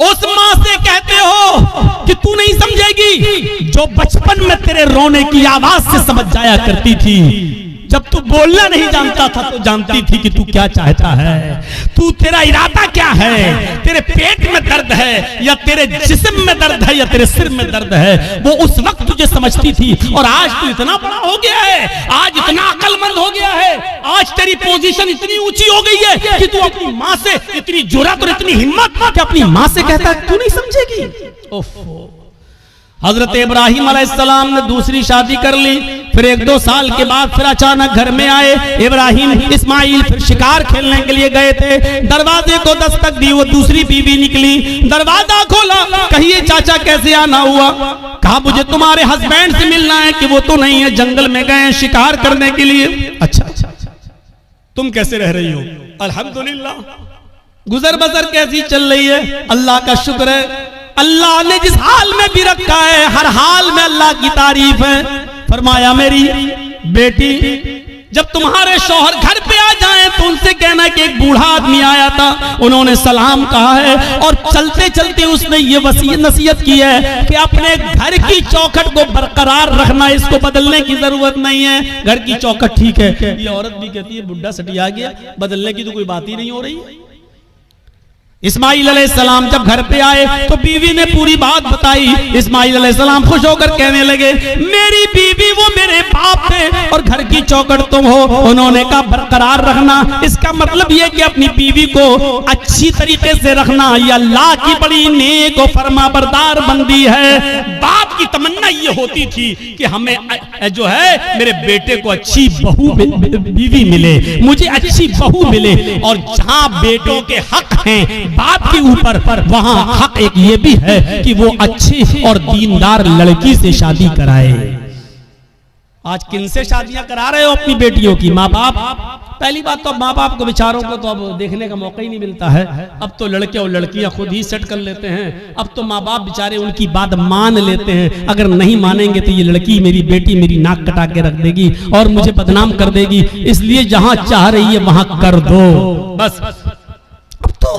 उस मां से कहते हो कि तू नहीं समझेगी, जो बचपन में तेरे रोने की आवाज से समझ जाया करती थी। जब तू बोलना नहीं जानता था तो जानती थी कि तू क्या चाहता है, तू तेरा इरादा क्या है, तेरे पेट में दर्द है या तेरे जिस्म में दर्द है या तेरे सिर में दर्द है, वो उस वक्त तुझे समझती थी। और आज तू इतना बड़ा हो गया है, आज इतना अक्लमंद हो गया है, आज तेरी पोजीशन इतनी ऊंची हो गई है कि तू अपनी मां से इतनी जुर्रत और इतनी हिम्मत कि अपनी मां से कहता है तू नहीं समझेगी। ओफो। हजरत इब्राहिम अलैहिस्सलाम ने दूसरी शादी कर ली, फिर 1-2 साल के बाद फिर अचानक घर में आए इब्राहिम। इस्माइल फिर शिकार खेलने के लिए गए थे, दरवाजे को दस्तक दी, वो दूसरी बीवी निकली, दरवाजा खोला, कहिए चाचा कैसे आना हुआ? कहा मुझे तुम्हारे हस्बैंड से मिलना है। कि वो तो नहीं है, जंगल में गए शिकार करने के लिए। अच्छा, तुम कैसे रह रही हो? अल्हम्दुलिल्लाह। गुजर बसर कैसी चल रही है? अल्लाह का शुक्र है, अल्लाह ने जिस हाल में भी रखा है हर हाल में अल्लाह की तारीफ है। फरमाया मेरी बेटी, जब तुम्हारे शौहर घर पे आ जाएं तो उनसे कहना कि एक बूढ़ा आदमी आया था, उन्होंने सलाम कहा है और चलते चलते उसने ये नसीहत की है कि अपने घर की चौखट को बरकरार रखना, इसको बदलने की जरूरत नहीं है। घर की चौखट ठीक है। ये औरत भी कहती है बुढ़ा सटिया गया, बदलने की तो कोई बात ही नहीं हो रही है। इस्माइल अलैहिस्सलाम जब घर पे आए तो बीवी ने पूरी बात बताई। इस्माइल अलैहिस्सलाम खुश होकर कहने लगे मेरी बीवी वो मेरे बाप थे और घर की चौखट तुम हो। उन्होंने कहा बरकरार रखना, इसका मतलब ये कि अपनी बीवी को अच्छी तरीके से रखना। ये अल्लाह की बड़ी नेक और फरमाबरदार बंदी है। बाप की तमन्ना ये होती थी कि हमें जो है मेरे बेटे को अच्छी बहू बीवी मिले, मुझे अच्छी बहू मिले। और जहां बेटों के हक हैं बाप के ऊपर, वहां हक एक ये भी है कि वो अच्छी और दीनदार लड़की से शादी कराए। आज किन से शादियां करा रहे हो अपनी बेटियों की? माँ बाप। पहली बात तो माँ बाप को बेचारों को तो अब देखने का मौका ही नहीं मिलता है। अब तो लड़के और लड़कियां खुद ही सेट कर लेते हैं। अब तो माँ बाप बेचारे उनकी बात मान लेते हैं। अगर नहीं मानेंगे तो ये लड़की, मेरी बेटी, मेरी नाक कटा के रख देगी और मुझे बदनाम कर देगी, इसलिए जहां चाह रही है वहां कर दो बस। तो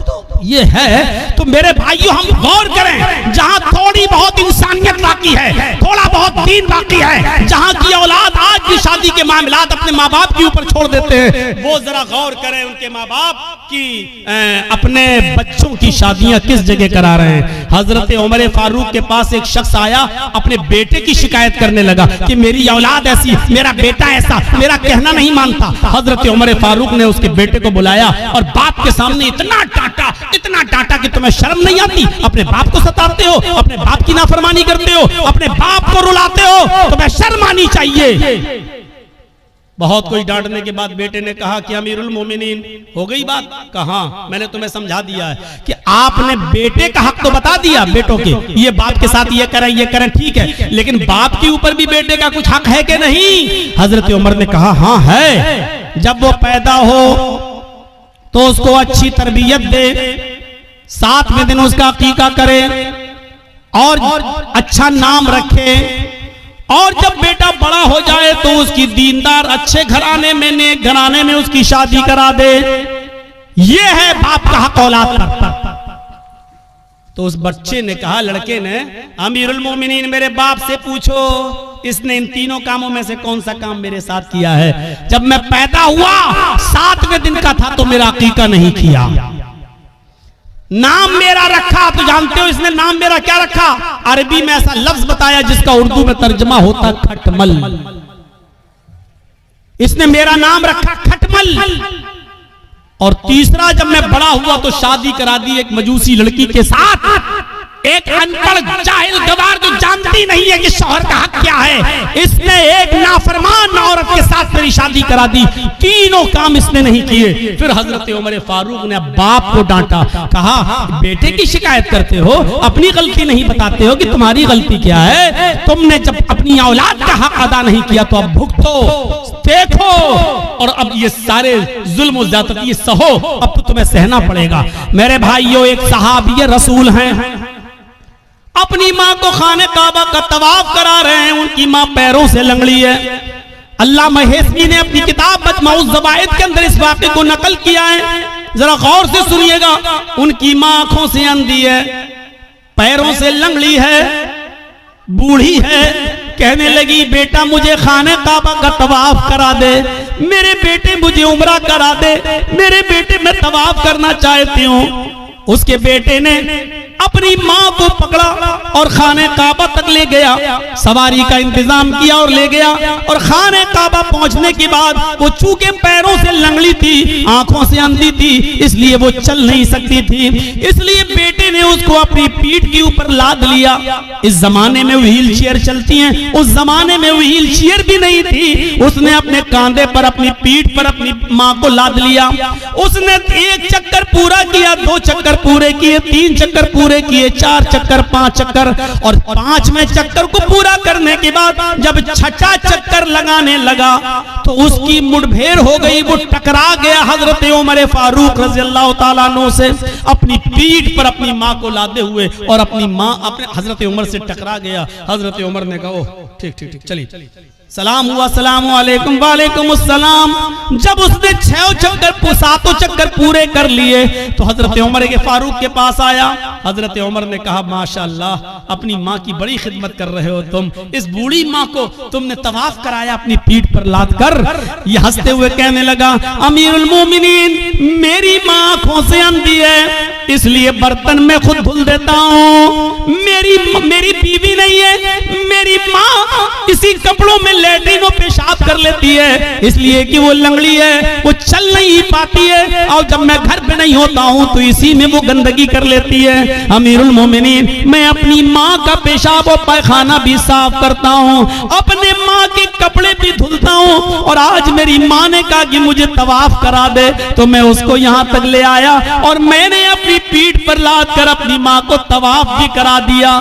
ये है। तो मेरे भाइयों हम गौर करें, जहां थोड़ी बहुत इंसानियत बाकी है, थोड़ा बहुत दीन बाकी है, जहां की औलाद आज भी शादी के मामलात अपने माँ बाप के ऊपर छोड़ देते हैं, वो जरा गौर करें उनके माँ बाप की अपने बच्चों की शादियां किस जगह करा रहे हैं। हजरत उमर फारूक के पास एक शख्स आया, अपने बेटे की शिकायत करने लगा कि मेरी औलाद ऐसी, मेरा बेटा ऐसा, मेरा कहना नहीं मानता। हजरत उमर फारूक ने उसके बेटे को बुलाया और बाप के सामने इतना डांटा इतना डांटा कि तुम्हें शर्म नहीं आती, अपने बाप को सताते हो, अपने बाप की नाफरमानी करते हो, अपने बाप को रुलाते हो, तुम्हें शर्म आनी चाहिए। बहुत कोई डांटने के बाद बेटे ने कहा कि अमीरुल मोमिनीन हो गई बात। कहा मैंने तुम्हें समझा दिया है कि आपने बेटे का हक तो बता दिया बेटों के, ये बाप के साथ ये करें ठीक है, लेकिन बाप के ऊपर भी बेटे का कुछ हक है कि नहीं? हजरत उमर ने कहा हाँ है। जब वो पैदा हो तो उसको अच्छी तरबियत दे, 7वें दिन उसका अकीका करे और अच्छा नाम रखे, और जब बेटा बड़ा हो जाए तो उसकी दीनदार अच्छे घराने में, नेक घराने में उसकी शादी करा दे। ये है बाप का हक औलाद पर। तो उस बच्चे ने कहा, लड़के ने, अमीरुल मोमिनीन मेरे बाप से पूछो इसने इन तीनों कामों में से कौन सा काम मेरे साथ किया है? जब मैं पैदा हुआ 7वें दिन का था तो मेरा अकीका नहीं किया। नाम मेरा रखा, तो जानते हो इसने नाम मेरा क्या रखा? अरबी में ऐसा लफ्ज बताया जिसका उर्दू में तर्जमा होता खटमल। इसने मेरा नाम रखा खटमल। और तीसरा, जब मैं बड़ा हुआ तो शादी करा दी एक मजूसी लड़की के साथ, एक अनपढ़ जाहिल गवार जो जानती नहीं है कि शौहर का हक क्या है, इसने एक नाफरमान औरत के साथ मेरी शादी करा दी। तीनों काम इसने नहीं किए। फिर हजरत उमर फारूक ने बाप को डांटा, कहा बेटे की शिकायत करते हो, अपनी गलती नहीं बताते हो कि तुम्हारी गलती क्या है? तुमने जब अपनी औलाद का हक अदा नहीं किया तो अब भुगतो, देखो, और अब ये सारे जुल्म और ज्यादती सहो, अब तो तुम्हें सहना पड़ेगा। मेरे भाइयों, एक सहाबी रसूल हैं, अपनी माँ को खाने काबा का तवाफ करा रहे हैं, उनकी माँ पैरों से लंगड़ी है। अल्लाह महेशवी ने अपनी किताब मजमऊज ज़वाइद के अंदर इस वाक़े को नकल किया है, जरा गौर से सुनिएगा। उनकी माँ आंखों से अंधी है, पैरों से लंगड़ी है, बूढ़ी है। कहने लगी, बेटा मुझे खाने काबा का तवाफ करा दे, मेरे बेटे मुझे उम्रा करा दे, मेरे बेटे मैं तवाफ करना चाहती हूँ। उसके बेटे ने अपनी माँ को पकड़ा और खाने काबा तक ले गया, सवारी का इंतजाम किया और ले गया। और खाने काबा पहुंचने के बाद वो चूंकि पैरों से लंगड़ी थी, आंखों से अंधी थी, इसलिए वो चल नहीं सकती थी, इसलिए बेटे ने उसको अपनी पीठ के ऊपर लाद लिया। इस जमाने में व्हील चेयर चलती हैं, उस जमाने में व्हील चेयर भी नहीं थी। उसने अपने कांधे पर, अपनी पीठ पर अपनी माँ को लाद लिया। उसने 1 चक्कर पूरा किया, 2 चक्कर पूरे किए, 3 चक्कर पूरे किए, 4 चक्कर, 5 चक्कर, और 5वें चक्कर को पूरा करने के बाद जब 6ठा चक्कर लगाने लगा तो उसकी मुठभेड़ हो गई, वो टकरा गया हजरत उमर फारूक रज़ियल्लाहु ताला अन्हु से, अपनी पीठ पर अपनी माँ को लादे हुए, और अपनी माँ अपने हजरत उमर से टकरा गया। हजरत उमर ने कहा, ठीक ठीक ठीक, चलिए। सलाम हुआ, सलाम वालेकुम, वालेकुम अस्सलाम। जब उसने 6 चक्कर, 7 चक्कर पूरे कर लिए तो हजरत उमर के फारूक के पास आया। हजरत उमर ने कहा, माशाअल्लाह, अपनी माँ की बड़ी खिदमत कर रहे हो तुम। इस बूढ़ी माँ को तुमने तवाफ कराया अपनी पीठ पर लाद कर। ये हंसते हुए कहने लगा, अमीरुल मोमिनीन, मेरी माँ आंखों से अंधी है, इसलिए बर्तन में खुद धुल देता हूँ। मेरी बीवी नहीं है, मेरी माँ इसी कपड़ों में लैट्रिन और पेशाब कर लेती है, इसलिए कि वो लंगड़ी है, वो चल नहीं पाती है, और जब मैं घर पे नहीं होता हूँ तो इसी में वो गंदगी कर लेती है। अमीरुल मोमिनीन, मैं अपनी माँ का पेशाब और पैखाना भी साफ करता हूँ, अपने माँ के कपड़े भी धुलता हूँ, और आज मेरी माँ ने कहा कि मुझे तवाफ करा दे, तो मैं उसको यहाँ तक ले आया और मैंने अपनी पीठ पर लाद कर अपनी माँ को तवाफ भी करा दिया।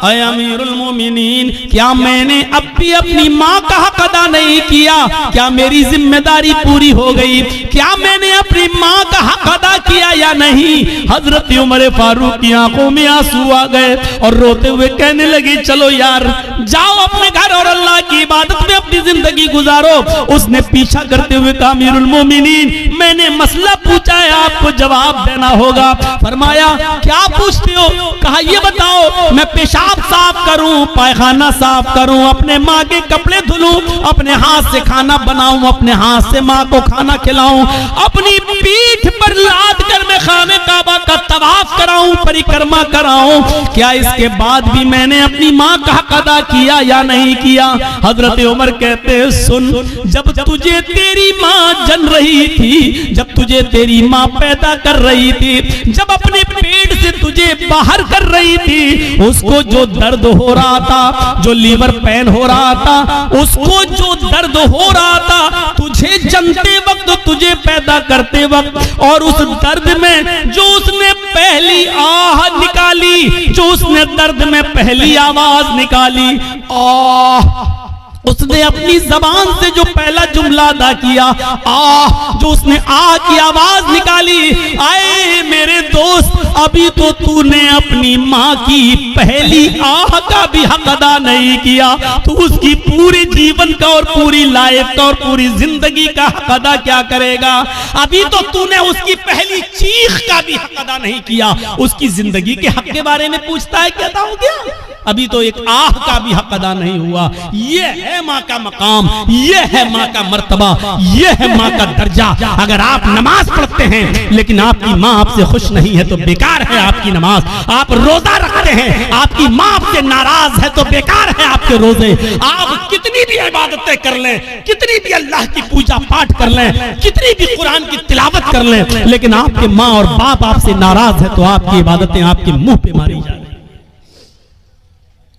ऐ अमीरुल मोमिनीन, क्या मैंने अब भी अपनी माँ का हक अदा नहीं किया? क्या मेरी जिम्मेदारी पूरी हो गई? क्या मैंने अपनी माँ का हक अदा किया या नहीं? हजरत उमर फारूक की आंखों में आंसू आ गए और रोते हुए कहने लगी, चलो यार, जाओ अपने घर और अल्लाह की इबादत में अपनी जिंदगी गुजारो। उसने पीछा करते हुए कहा, अमीरुल मोमिनीन, मैंने मसला पूछा है, आपको जवाब देना होगा। फरमाया, क्या पूछते हो? कहा, ये बताओ, मैं पेशाब साफ करूं, पैखाना साफ करूं, अपने माँ के कपड़े धुलूं, अपने हाथ से खाना बनाऊं, अपने हाथ से माँ को खाना खिलाऊं, कराऊं, अपनी पीठ पर लाद कर मैं खाने काबा का तवाफ कराऊं, परिक्रमा कराऊं, क्या इसके बाद भी मैंने अपनी माँ का हक अदा किया या नहीं किया? हजरत उमर कहते हैं सुन, जब तुझे तेरी माँ जन रही थी, जब तुझे तेरी माँ पैदा कर रही थी, जब अपने पेट से तुझे बाहर कर रही थी, उसको जो दर्द हो रहा था, जो लीवर पेन हो रहा था, उसको जो दर्द हो रहा था, तुझे जनते वक्त, तुझे पैदा करते वक्त, और उस दर्द में जो उसने पहली आह निकाली, जो उसने दर्द में पहली आवाज निकाली, आह, उसने अपनी जबान से जो पहला जुमला अदा किया, आह, जो उसने आह की आवाज निकाली, आए मेरे दोस्त, अभी तो तूने अपनी माँ की पहली आह का भी हक अदा नहीं किया, तू उसकी पूरे जीवन का और पूरी लाइफ का और पूरी जिंदगी का हक अदा क्या करेगा? अभी तो तूने उसकी पहली चीख का भी हक अदा नहीं किया, उसकी जिंदगी के हक के बारे में पूछता है, क्या हो गया? अभी तो एक आह का भी हक अदा नहीं हुआ। ये है माँ का मकाम, ये है माँ का मर्तबा, ये है माँ का दर्जा। अगर आप नमाज पढ़ते हैं लेकिन आपकी माँ आपसे खुश नहीं है तो बेकार है आपकी नमाज। आप रोजा रखते हैं, आपकी माँ आपसे नाराज है तो बेकार है आपके रोजे। आप कितनी भी इबादतें कर लें, कितनी भी अल्लाह की पूजा पाठ कर लें, कितनी भी कुरान की तिलावत कर लें, लेकिन आपके माँ और बाप आपसे नाराज है तो आपकी इबादतें आपके मुंह पे मारी जाए।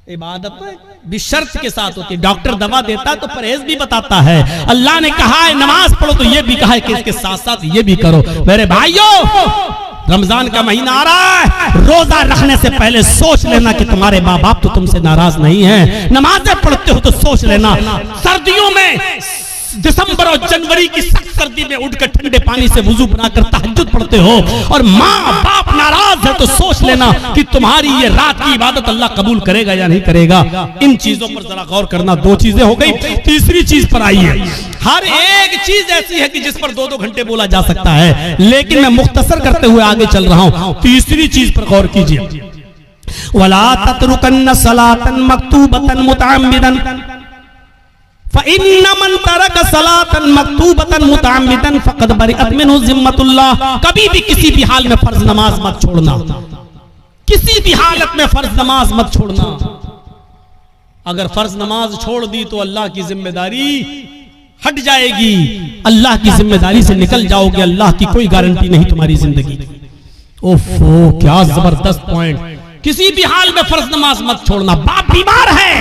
इबादत भी शर्त के साथ होती है। डॉक्टर दवा देता है तो परहेज भी बताता है। अल्लाह ने कहा है नमाज पढ़ो तो ये भी कहा है कि इसके साथ साथ ये भी करो। मेरे भाइयों, रमजान का महीना आ रहा है, रोजा रखने से पहले सोच लेना कि तुम्हारे माँ बाप तो तुमसे नाराज नहीं है। नमाजें पढ़ते हो तो सोच लेना, सर्दियों में दिसंबर और जनवरी की सख्त सर्दी में उठकर ठंडे पानी से वुजू बनाकर तहज्जुद पढ़ते हो और माँ बाप नाराज है तो सोच लेना कि तुम्हारी ये रात की इबादत अल्लाह कबूल करेगा या नहीं करेगा। इन चीजों पर जरा गौर करना। दो चीजें हो गई, तीसरी चीज पर आई है। हर एक चीज ऐसी है कि जिस पर 2-2 घंटे बोला जा सकता है, लेकिन मैं मुख्तसर करते हुए आगे चल रहा हूं। तीसरी चीज पर गौर कीजिए, वला ततरुकन्न सलातन मक्तूबतन मुतअम्मिदन फ़इन्न मन तरक सलातन मक्तूबतन मुतअम्मिदन फ़क़द बरिअत मिन्हु ज़िम्मतुल्लाह। कभी भी किसी भी हाल में फर्ज नमाज मत छोड़ना, किसी भी हालत में फर्ज नमाज मत छोड़ना। अगर फर्ज नमाज छोड़ दी तो अल्लाह की जिम्मेदारी हट जाएगी, अल्लाह की जिम्मेदारी से निकल जाओगे। अल्लाह की कोई गारंटी नहीं तुम्हारी जिंदगी की। ओफो, क्या जबरदस्त पॉइंट। किसी भी हाल में फर्ज नमाज मत छोड़ना। बाप बीमार है,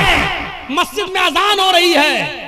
मस्जिद में अजान हो रही है,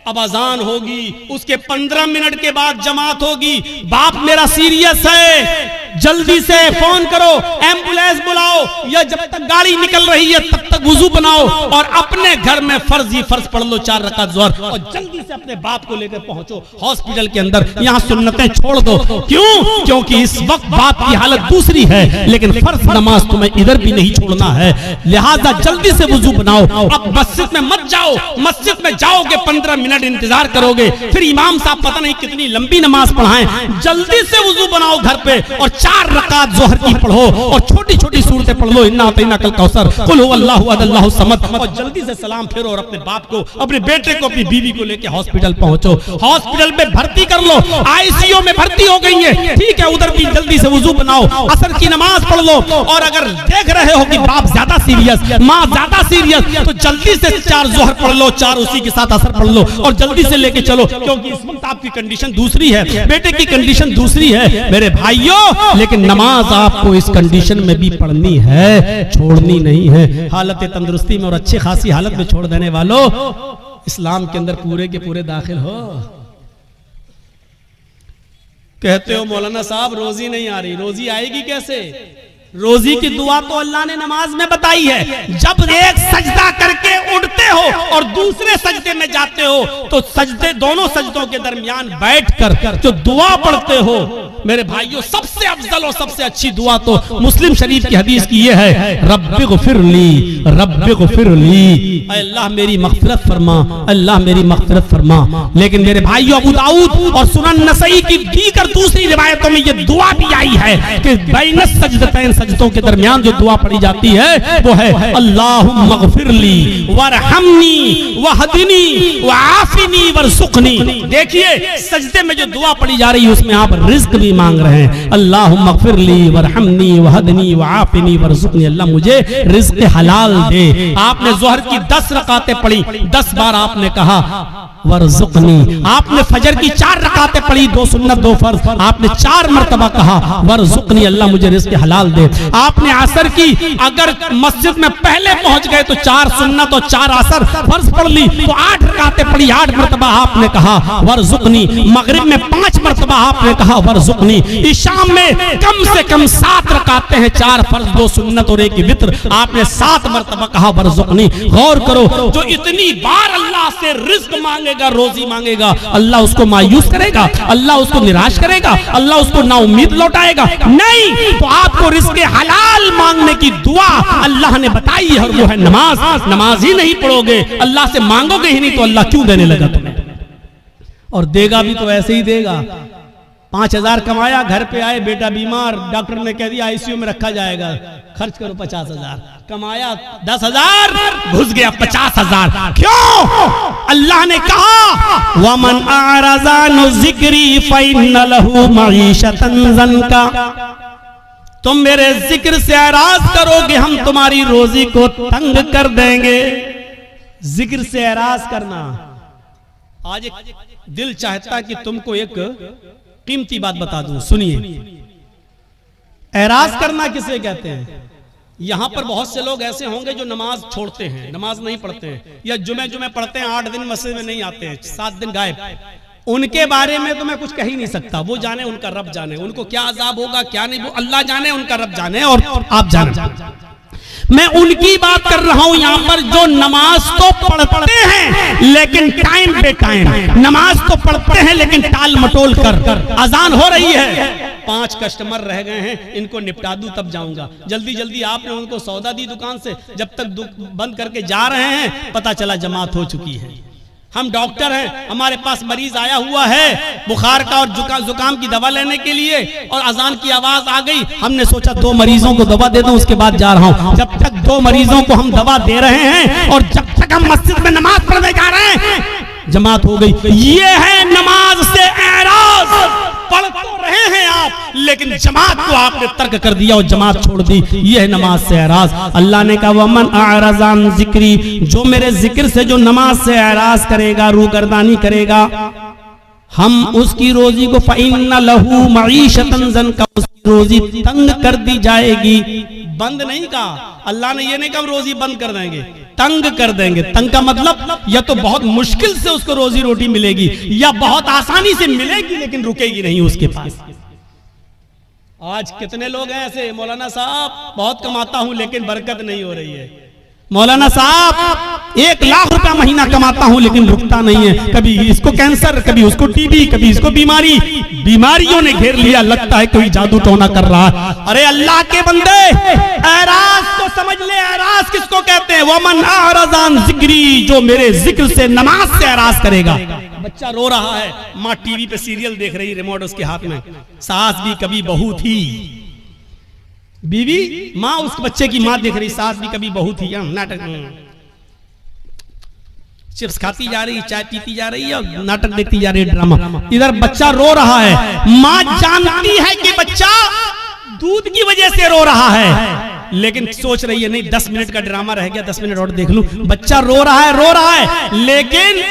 अब अजान होगी, उसके 15 मिनट के बाद जमात होगी। बाप मेरा सीरियस है, जल्दी से फोन करो, एम्बुलेंस बुलाओ, या जब तक गाड़ी निकल रही है तब तक वुजू बनाओ और अपने घर में फर्ज ही फर्ज पढ़ लो, 4 रकात ज़ोहर, और जल्दी से अपने बाप को लेकर पहुंचो हॉस्पिटल के अंदर। यहाँ सुन्नतें छोड़ दो। क्यों? क्योंकि इस वक्त बाप की हालत दूसरी है, लेकिन फर्ज नमाज तुम्हें इधर भी नहीं छोड़ना है। लिहाजा जल्दी से वुजू बनाओ। अब मस्जिद में मत जाओ, मस्जिद में जाओगे 15 मिनट इंतजार करोगे, फिर इमाम साहब पता नहीं कितनी लंबी नमाज पढ़ाएं। जल्दी से वुजू बनाओ घर पे और 4 रकात ज़ोहर की पढ़ो और छोटी छोटी सूरतें पढ़ लो, इन्ना अतैना कल कौसर, कुल हुवल्लाहु अहद अल्लाहु समद, और जल्दी से सलाम फेरो और अपने बाप को, अपने बेटे को, अपनी बीवी को लेके हॉस्पिटल पहुंचो। हॉस्पिटल में भर्ती कर लो, आईसीयू में भर्ती हो गई है, ठीक है, उधर भी जल्दी से वुजू बनाओ, असर की नमाज पढ़ लो। और अगर देख रहे हो कि बाप ज्यादा सीरियस, माँ ज्यादा सीरियस, तो जल्दी से 4 ज़ोहर पढ़ लो, 4 उसी के साथ असर पढ़ लो और जल्दी से लेके चलो, क्योंकि इस वक्त आपकी कंडीशन दूसरी है, बेटे की कंडीशन दूसरी है मेरे भाइयों। लेकिन नमाज आपको इस कंडीशन में भी पढ़नी है, छोड़नी नहीं है। हालत तंदुरुस्ती में और अच्छी खासी हालत में छोड़ देने वालों, इस्लाम के अंदर पूरे के पूरे दाखिल हो। कहते हो मौलाना साहब रोजी नहीं आ रही, रोजी आएगी कैसे? रोजी की दुआ तो अल्लाह ने नमाज में बताई है। जब एक सजदा करके उठते हो और दूसरे सजदे में जाते हो तो सजदे, दोनों सजदों के दरमियान बैठकर जो दुआ पढ़ते हो मेरे भाइयों, सबसे अफजल और सबसे अच्छी दुआ तो मुस्लिम शरीफ की हदीस की ये है, रब्बिग़फिरली रब्बिग़फिरली, अल्लाह मेरी मग़फ़िरत फरमा, अल्लाह मेरी मग़फ़िरत फरमा। लेकिन मेरे भाइयों, अबू दाऊद और सुनन नसई की दीगर दूसरी रिवायतों में ये दुआ भी आई है कि बैन सजदतैन सजदों के दरमियान जो दुआ पढ़ी जाती है वो है अल्लाहुम्मा ग़फ़िरली वरहमनी वहदिनी वआफ़िनी वरज़ुक़नी। देखिए सजदे में जो दुआ पढ़ी जा रही है उसमें आप रिज़्क़ भी मांग रहे हैं। अल्लाहुम्मा ग़फ़िरली वरहमनी वहदिनी वआफ़िनी वरज़ुक़नी, अल्लाह मुझे रिज़्क़ हलाल दे। आपने ज़ोहर की 10 रकातें पढ़ी, 10 बार आपने कहा वरज़ुक़नी। आपने फजर की 4 रकातें पढ़ी, 2 सुन्नत 2 फर्ज, आपने 4 मरतबा कहा वरज़ुक़नी, अल्लाह मुझे रिज़्क़ हलाल दे। आपने असर की अगर मस्जिद में पहले पहुंच गए तो 4 सुन्नत और 4 असर फर्ज पढ़ ली तो 8 रकातें पढ़ी, 8 मरतबा आपने कहा वरज़ुक़नी। मगरिब में 5 मरतबा आपने कहा वरज़ुक़नी। इशाम में कम से कम 7 रकातें हैं, 4 फर्ज 2 सुन्नत और 1 वित्र, आपने 7 मरतबा कहा वरज़ुक़नी। गौर करो, जो इतनी बार अल्लाह से रिज़्क़ मांगेगा, रोजी मांगेगा, अल्लाह उसको मायूस करेगा, अल्लाह उसको निराश करेगा, अल्लाह उसको नाउम्मीद लौटाएगा? नहीं। तो आपको रिज़्क़ हलाल मांगने की दुआ अल्लाह ने बताई है और वो है नमाज। नमाज ही नहीं पढ़ोगे, अल्लाह से मांगोगे ही नहीं तो अल्लाह क्यों देने लगा तुम्हें? और देगा भी तो ऐसे ही देगा। 5,000 कमाया, घर पे आए, बेटा बीमार, डॉक्टर ने कह दिया आईसीयू में रखा जाएगा, खर्च करो 50,000। कमाया 10,000, घुस गया 50,000। क्यों? अल्लाह ने कहा वमन आरज़ा नु ज़िक्री फ़इन्न लहू मईशतन ज़नका, तुम मेरे जिक्र से एराज करोगे हम तुम्हारी रोजी को तंग कर देंगे। जिक्र से एराज करना, आज एक दिल चाहता कि तुमको एक कीमती बात बता दूं, सुनिए। एराज करना किसे कहते हैं? यहां पर बहुत से लोग ऐसे होंगे जो नमाज छोड़ते हैं, नमाज नहीं पढ़ते हैं, या जुमे पढ़ते हैं, 8 दिन मस्जिद में नहीं आते हैं, 7 दिन गायब। उनके बारे में तो मैं कुछ कह ही नहीं सकता, वो जाने, उनका रब जाने, उनको क्या अजाब होगा क्या नहीं, वो अल्लाह जाने, उनका रब जाने और आप जाने। मैं उनकी बात कर रहा हूं यहां पर जो नमाज तो पढ़ते हैं लेकिन टाइम पे टाइम, नमाज तो पढ़ते हैं लेकिन टाल मटोल कर। अजान हो रही है, 5 कस्टमर रह गए हैं, इनको निपटा दूं तब जाऊंगा। जल्दी जल्दी आपने उनको सौदा दी दुकान से, जब तक बंद करके जा रहे हैं पता चला जमात हो चुकी है। हम डॉक्टर हैं, हमारे पास मरीज आया हुआ है बुखार का और जुकाम की दवा लेने के लिए, और अजान की आवाज आ गई, हमने सोचा 2 मरीजों को दवा दे दूं उसके बाद जा रहा हूं। जब तक 2 मरीजों को हम दवा दे रहे हैं और जब तक हम मस्जिद में नमाज पढ़ने जा रहे हैं जमात हो गई। ये है नमाज से एराज। पढ़ तो रहे हैं आप लेकिन जमात को आपने तर्क कर दिया और जमात छोड़ दी, ये है नमाज से एराज। अल्लाह ने कहा वमन आरज़ा अन ज़िक्री, जो मेरे जिक्र से जो नमाज से एराज करेगा, रूगर्दानी करेगा, हम उसकी रोजी को फ़इन्न लहू मईशतन ज़नका, उसकी रोजी तंग कर दी जाएगी। बंद नहीं कहा अल्लाह ने, ये नहीं कहा रोजी बंद कर देंगे, तंग कर देंगे। तंग का मतलब या तो बहुत मुश्किल से उसको रोजी रोटी मिलेगी या बहुत आसानी से मिलेगी लेकिन रुकेगी नहीं उसके पास। आज कितने लोग हैं ऐसे, मौलाना साहब बहुत कमाता हूं लेकिन बरकत नहीं हो रही है, मौलाना साहब 1 लाख रुपया महीना कमाता हूं लेकिन रुकता नहीं है, कभी इसको कैंसर, कभी उसको टीबी, कभी इसको बीमारी, बीमारियों ने घेर लिया, लगता है कोई जादू टोना कर रहा है। अरे अल्लाह के बंदे, एराज तो समझ ले, एराज किसको कहते हैं? वमन आरज़ा अन ज़िक्री, जो मेरे जिक्र से नमाज से एराज करेगा। बच्चा रो रहा है, माँ टीवी पे सीरियल देख रही, रिमोट उसके हाथ में, सास भी कभी बहू थी, बीवी माँ उस बच्चे की माँ देख रही, सास भी कभी बहू थी, नाटक, चिप्स खाती जा रही, चाय पीती जा रही और नाटक देखती जा रही, ड्रामा। इधर बच्चा रो रहा है, माँ जानती है कि बच्चा दूध की वजह से रो रहा है लेकिन सोच रही है नहीं 10 मिनट का ड्रामा रह गया, 10 मिनट और देख लूं। बच्चा रो रहा है लेकिन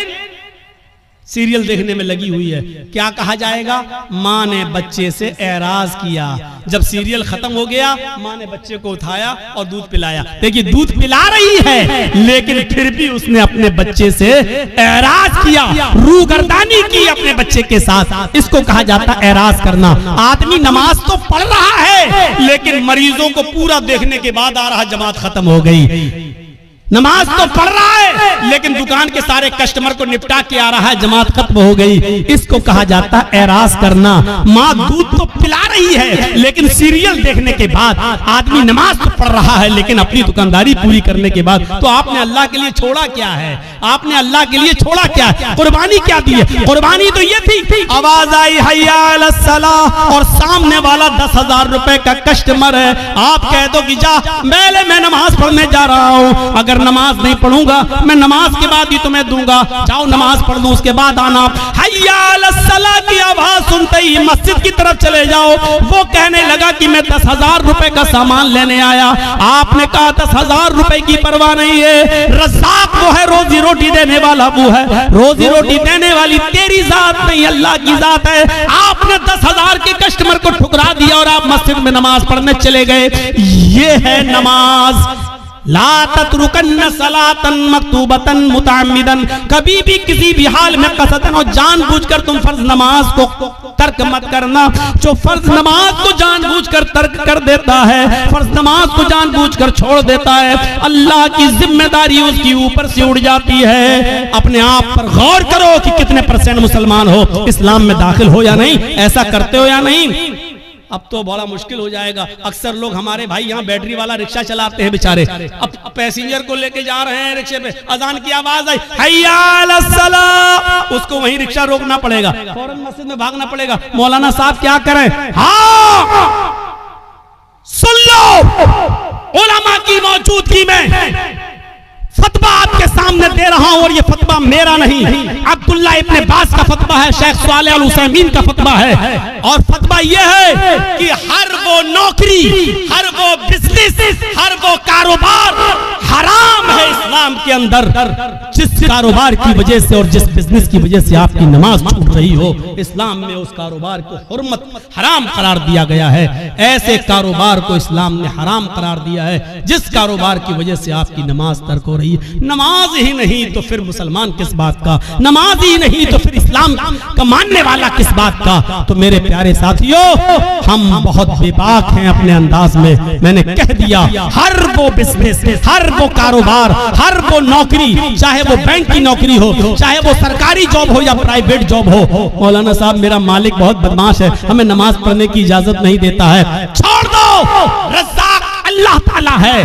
सीरियल देखने में लगी हुई है। क्या कहा जाएगा? माँ ने बच्चे से एराज किया। जब सीरियल खत्म हो गया माँ ने बच्चे को उठाया और दूध पिलाया। देखिए दूध पिला रही है लेकिन फिर भी उसने अपने बच्चे से एराज किया, रूगर्दानी की अपने बच्चे के साथ। इसको कहा जाता एराज करना। आदमी नमाज तो पढ़ रहा है लेकिन मरीजों को पूरा देखने के बाद आ रहा जमात खत्म हो गई। नमाज तो पढ़ रहा है लेकिन दुकान के सारे कस्टमर को निपटा के आ रहा है, जमात खत्म हो गई। इसको कहा जाता है एराज करना। माँ दूध तो पिला रही है लेकिन सीरियल देखने के बाद आदमी नमाज तो पढ़ रहा है लेकिन अपनी दुकानदारी पूरी करने के बाद, तो आपने अल्लाह के लिए छोड़ा क्या है? आपने अल्लाह के लिए छोड़ा क्या है? कुर्बानी क्या दी है? कुर्बानी तो ये थी, आवाज आई हय्या अलस सलाह और सामने वाला 10,000 रुपए का कस्टमर है, आप कह दो कि जा पहले मैं नमाज पढ़ने जा रहा हूँ, अगर नमाज नहीं पढ़ूंगा मैं नमाज के बाद ही तुम्हें दूंगा, जाओ नमाज पढ़ लो उसके बाद आना। हय्या अलस सलाह की आवाज सुनते ही मस्जिद की तरफ चले जाओ। वो कहने लगा कि मैं 10,000 रुपए का सामान लेने आया। आपने कहा 10,000 रुपए की परवाह नहीं है, रज़्ज़ाक़ वो है, रोजी रोटी देने वाला वो है, रोजी रोटी देने वाली तेरी जात नहीं अल्लाह की जात है। आपने 10,000 के कस्टमर को ठुकरा दिया और आप मस्जिद में नमाज पढ़ने चले गए। ये है नमाज। ला ततरुकन्न सलातन मक्तूबतन मुताम्मिदन, कभी भी किसी भी हाल में कसदन और जानबूझकर तुम फर्ज नमाज को तर्क मत करना। जो फर्ज नमाज को जानबूझकर तर्क कर देता है, फर्ज नमाज को जानबूझकर छोड़ देता है, अल्लाह की जिम्मेदारी उसकी ऊपर से उड़ जाती है। अपने आप पर गौर करो कि कितने % मुसलमान हो, इस्लाम में दाखिल हो या नहीं, ऐसा करते हो या नहीं। अब तो बड़ा मुश्किल हो जाएगा। अक्सर लोग हमारे भाई यहाँ बैटरी वाला रिक्शा चलाते हैं बेचारे, अब पैसेंजर को लेके जा रहे हैं रिक्शे पे, अजान की आवाज आई हय्या अलस सलाह, उसको वहीं रिक्शा रोकना पड़ेगा, फौरन मस्जिद में भागना पड़ेगा। मौलाना साहब क्या करें? हाँ सुन लो, उलमा की मौजूदगी में फतवा आपके सामने दे रहा हूं और ये फतवा मेरा नहीं, अब्दुल्ला इब्ने बास का फतवा है, शेख सालेह अल उसैमीन का फतवा है। और फतवा ये है कि हर वो नौकरी, हर वो बिजनेस, हर वो कारोबार हराम है इस्लाम के अंदर जिस कारोबार की वजह से और जिस बिजनेस की वजह से आपकी नमाज छूट रही हो, इस्लाम में उस कारोबार को हुर्मत हराम करार दिया गया है। ऐसे कारोबार को इस्लाम ने हराम करार दिया है जिस कारोबार की वजह से आपकी नमाज तर्क हो रही। नमाज ही नहीं तो फिर मुसलमान किस बात का, नमाज ही नहीं तो फिर इस्लाम का मानने वाला किस बात का। तो मेरे प्यारे साथियों, हम बहुत बेबाक हैं अपने अंदाज में। मैंने कह दिया, हर वो बिजनेस, हर वो कारोबार, हर वो नौकरी, चाहे वो बैंक की नौकरी हो, चाहे वो सरकारी जॉब हो या प्राइवेट जॉब हो। मौलाना साहब मेरा मालिक बहुत बदमाश है, हमें नमाज पढ़ने की इजाजत नहीं देता है। छोड़ दो, रज़्ज़ाक़ अल्लाह ताला है,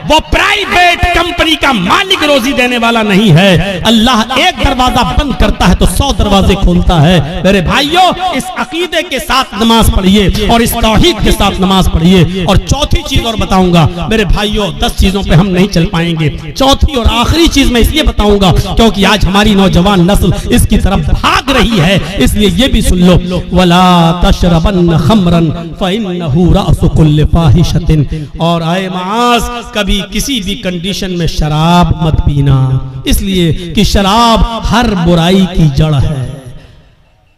वो प्राइवेट कंपनी का मालिक रोजी देने वाला नहीं है। अल्लाह एक दरवाजा बंद करता है तो 100 दरवाजे खोलता है। मेरे भाइयों, इस अकीदे के साथ नमाज पढ़िए और इस तौहीद के साथ नमाज पढ़िए। और चौथी चीज और बताऊंगा मेरे भाइयों, 10 चीजों पे हम नहीं चल पाएंगे। चौथी और आखिरी चीज मैं इसलिए बताऊंगा क्योंकि आज हमारी नौजवान नस्ल इसकी तरफ भाग रही है, इसलिए ये भी सुन लो, वला तशरबन्न खमरन फइन्नहु रअसु कुल्लि फाहिशतिन। और आए मास, कभी किसी भी कंडीशन में शराब मत पीना, इसलिए कि शराब हर बुराई की जड़ है।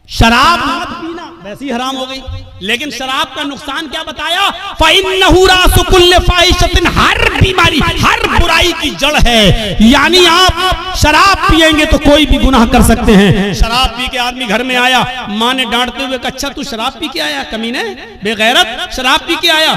शराब मत पीना वैसी हराम हो गई, लेकिन शराब का नुकसान क्या बताया? फ़इन्नहु रासु कुल्लि फ़ाहिशतिन, हर बीमारी, हर बुराई की जड़ है। यानी आप शराब पिएंगे तो कोई भी गुनाह कर सकते हैं। शराब पी के आदमी घर में आया, माँ ने डांटते हुए कहा, अच्छा तू शराब पी के आया कमीने, बेगैरत, शराब पी के आया,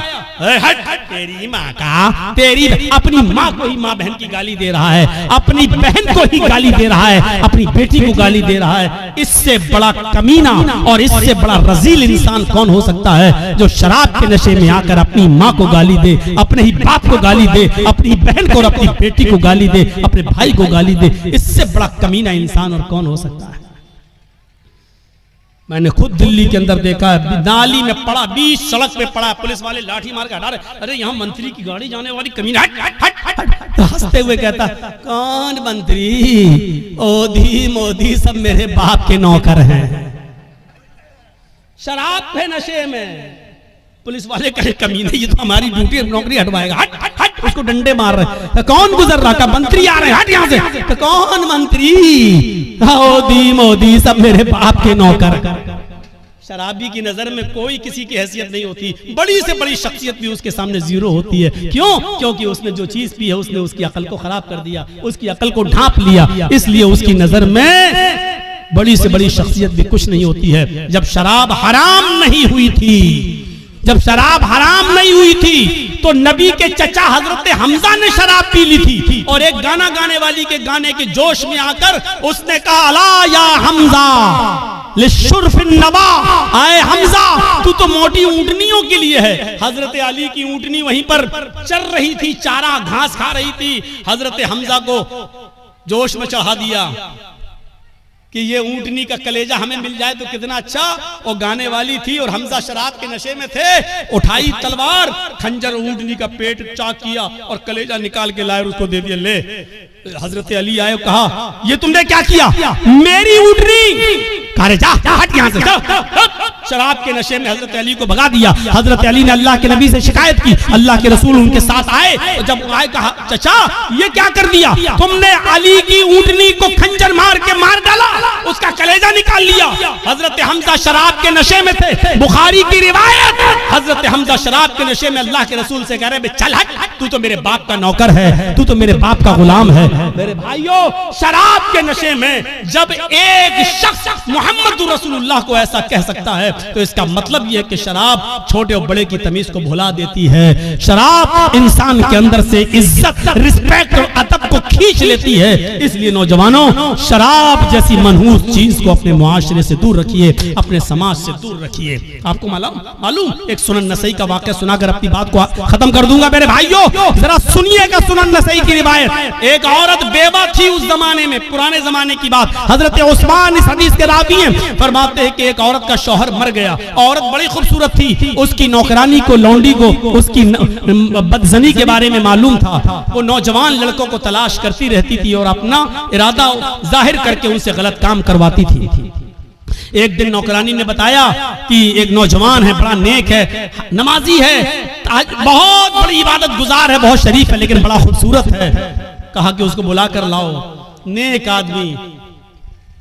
हट, तेरी माँ का, तेरी अपनी माँ को ही माँ बहन की गाली दे रहा है, अपनी बहन को ही गाली दे रहा है, अपनी बेटी को गाली दे रहा है। इससे बड़ा कमीना और इससे बड़ा रजील इंसान कौन हो सकता है जो शराब के नशे में आकर अपनी माँ को गाली दे, अपने ही बाप को गाली दे, अपनी बहन को और अपनी बेटी को गाली दे, अपने भाई को गाली दे। इससे बड़ा कमीना इंसान और कौन हो सकता है? मैंने खुद दिल्ली के अंदर देखा है, नाली में पड़ा, बीच सड़क पे पड़ा, पुलिस वाले लाठी मार के हटा रहे, अरे यहाँ मंत्री की गाड़ी जाने वाली, कमीना हट हट हट हट। तो हंसते हुए कहता, कौन मंत्री? ओधी मोदी सब मेरे बाप के नौकर हैं। शराब पे नशे में पुलिस वाले कहे, कमीने ये तो हमारी ड्यूटी नौकरी हटवाएगा, हट हट हट। उसको डंडे मार रहे, कौन गुजर रहा का? मंत्री आ रहे हैं, हट यहाँ से। तो कौन मंत्री? मोदी मोदी सब मेरे बाप के नौकर। शराबी की नजर में कोई किसी की हैसियत नहीं होती, बड़ी से बड़ी शख्सियत भी उसके सामने जीरो होती है। क्यों? क्योंकि उसने जो चीज पी है उसने उसकी अकल को खराब कर दिया, उसकी अकल को ढांप लिया, इसलिए उसकी नजर में बड़ी से बड़ी शख्सियत भी कुछ नहीं होती है। जब शराब हराम नहीं हुई थी जब शराब हराम नहीं हुई थी तो नबी के चचा हजरत हमजा ने शराब पी ली थी और एक गाना गाने वाली के गाने के जोश में आकर उसने कहा अला या हमजा लिशुर्फिन नवा, आए हमजा तू तो मोटी ऊंटनियों के लिए है। हजरत अली की ऊंटनी वहीं पर चल रही थी, चारा घास खा रही थी। हजरत हमजा को जोश में चढ़ा दिया कि ये ऊंटनी का कलेजा हमें मिल जाए तो कितना अच्छा। और गाने वाली थी और हमजा शराब के नशे में थे। उठाई तलवार, खंजर ऊंटनी का पेट चाक किया और कलेजा निकाल के लाए, उसको दे दिया। ले हजरत अली आए, कहा ये तुमने क्या किया? मेरी ऊंटनी। अरे जा हट यहाँ से, शराब के नशे में हजरत अली को भगा दिया। हजरत अली ने अल्लाह के नबी से शिकायत की। अल्लाह के रसूल उनके साथ आए और जब आए कहा चचा ये क्या कर दिया तुमने? अली की ऊंटनी को खंजर मार के मार डाला, उसका कलेजा निकाल लिया। हजरत हमजा शराब के नशे में थे। बुखारी की रिवायत, हजरत हमजा शराब के नशे में अल्लाह के रसूल से कह रहे चल हट, तू तो मेरे बाप का नौकर है, तू तो मेरे बाप का गुलाम है। मेरे भाइयों, शराब के नशे में जब एक शख्स मोहम्मद रसूलुल्लाह को ऐसा कह सकता है तो इसका मतलब यह है कि शराब छोटे और बड़े की तमीज को भुला देती है। शराब इंसान के अंदर से इज्जत, रिस्पेक्ट और अदब को खींच लेती है। इसलिए नौजवानों, शराब जैसी मनहूस चीज को अपने मुआशरे से दूर रखिए, अपने समाज से दूर रखिए। आपको मालूम एक सुनन नसई का वाक़या सुनाकर अपनी बात को खत्म कर दूंगा। मेरे भाइयों जरा सुनिएगा सुनन नसई की रिवायत। एक औरत बेवा थी उस जमाने में, पुराने जमाने की बात। हजरत उस्मान इस हदीस के रावी हैं, फरमाते हैं कि एक औरत का शौहर मर गया। औरत बड़ी खूबसूरत थी, उसकी नौकरानी को, लौंडी को उसकी बदजनी के बारे में मालूम था। वो नौजवान लड़कों को तलाश करती रहती थी और अपना इरादा जाहिर करके उनसे गलत काम करवाती थी। एक दिन नौकरानी ने बताया कि एक नौजवान है, बड़ा नेक है, नमाजी है, बहुत बड़ी इबादत गुजार है, बहुत शरीफ है, लेकिन बड़ा खूबसूरत है। कहा कि उसको बुला कर लाओ। नेक आदमी,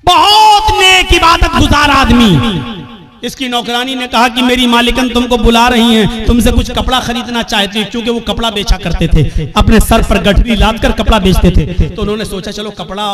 बहुत नेक इबादत गुजार आदमी। इसकी नौकरानी ने कहा कि मेरी मालिकन तुमको बुला रही हैं, तुमसे कुछ कपड़ा खरीदना चाहती है, क्योंकि वो कपड़ा बेचा करते थे, अपने सर पर गठरी लाद कर कपड़ा बेचते थे। तो उन्होंने सोचा चलो कपड़ा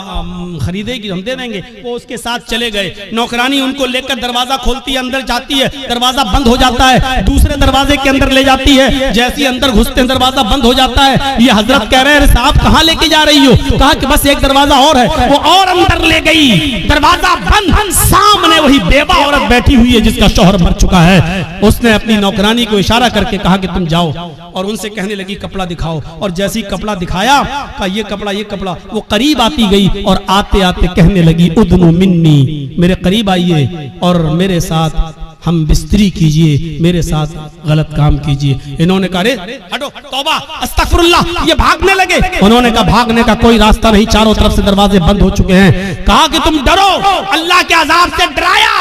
खरीदेगी, हम दे देंगे। वो उसके साथ चले गए। नौकरानी उनको लेकर दरवाजा खोलती है, अंदर जाती है, दरवाजा बंद हो जाता है, दूसरे दरवाजे के अंदर ले जाती है। जैसे ही अंदर घुसते हैं दरवाजा बंद हो जाता है। ये हजरत कह रहे हैं साहब कहाँ लेके जा रही हो? कहा कि बस एक दरवाजा और है। वो और अंदर ले गई, दरवाजा बंद, सामने वही बेवा औरत बैठी हुई जिसका शौहर मर चुका है। उसने अपनी नौकरानी को इशारा करके कहा कि तुम जाओ, और उनसे कहने लगी कपड़ा दिखाओ। और जैसी कपड़ा दिखाया, कहा ये कपड़ा, ये कपड़ा। वो करीब आती गई और आते आते कहने लगी उदनु मिन्नी, मेरे करीब आइए और मेरे साथ हम बिस्तरी कीजिए, मेरे साथ गलत काम कीजिए। इन्होंने कहा अरे हटो, तौबा, अस्तगफिरुल्लाह। ये भागने लगे। उन्होंने कहा भागने का कोई रास्ता नहीं, चारों तरफ से दरवाजे बंद हो चुके हैं। कहा कि तुम डरो, अल्लाह के अजाब से डराया,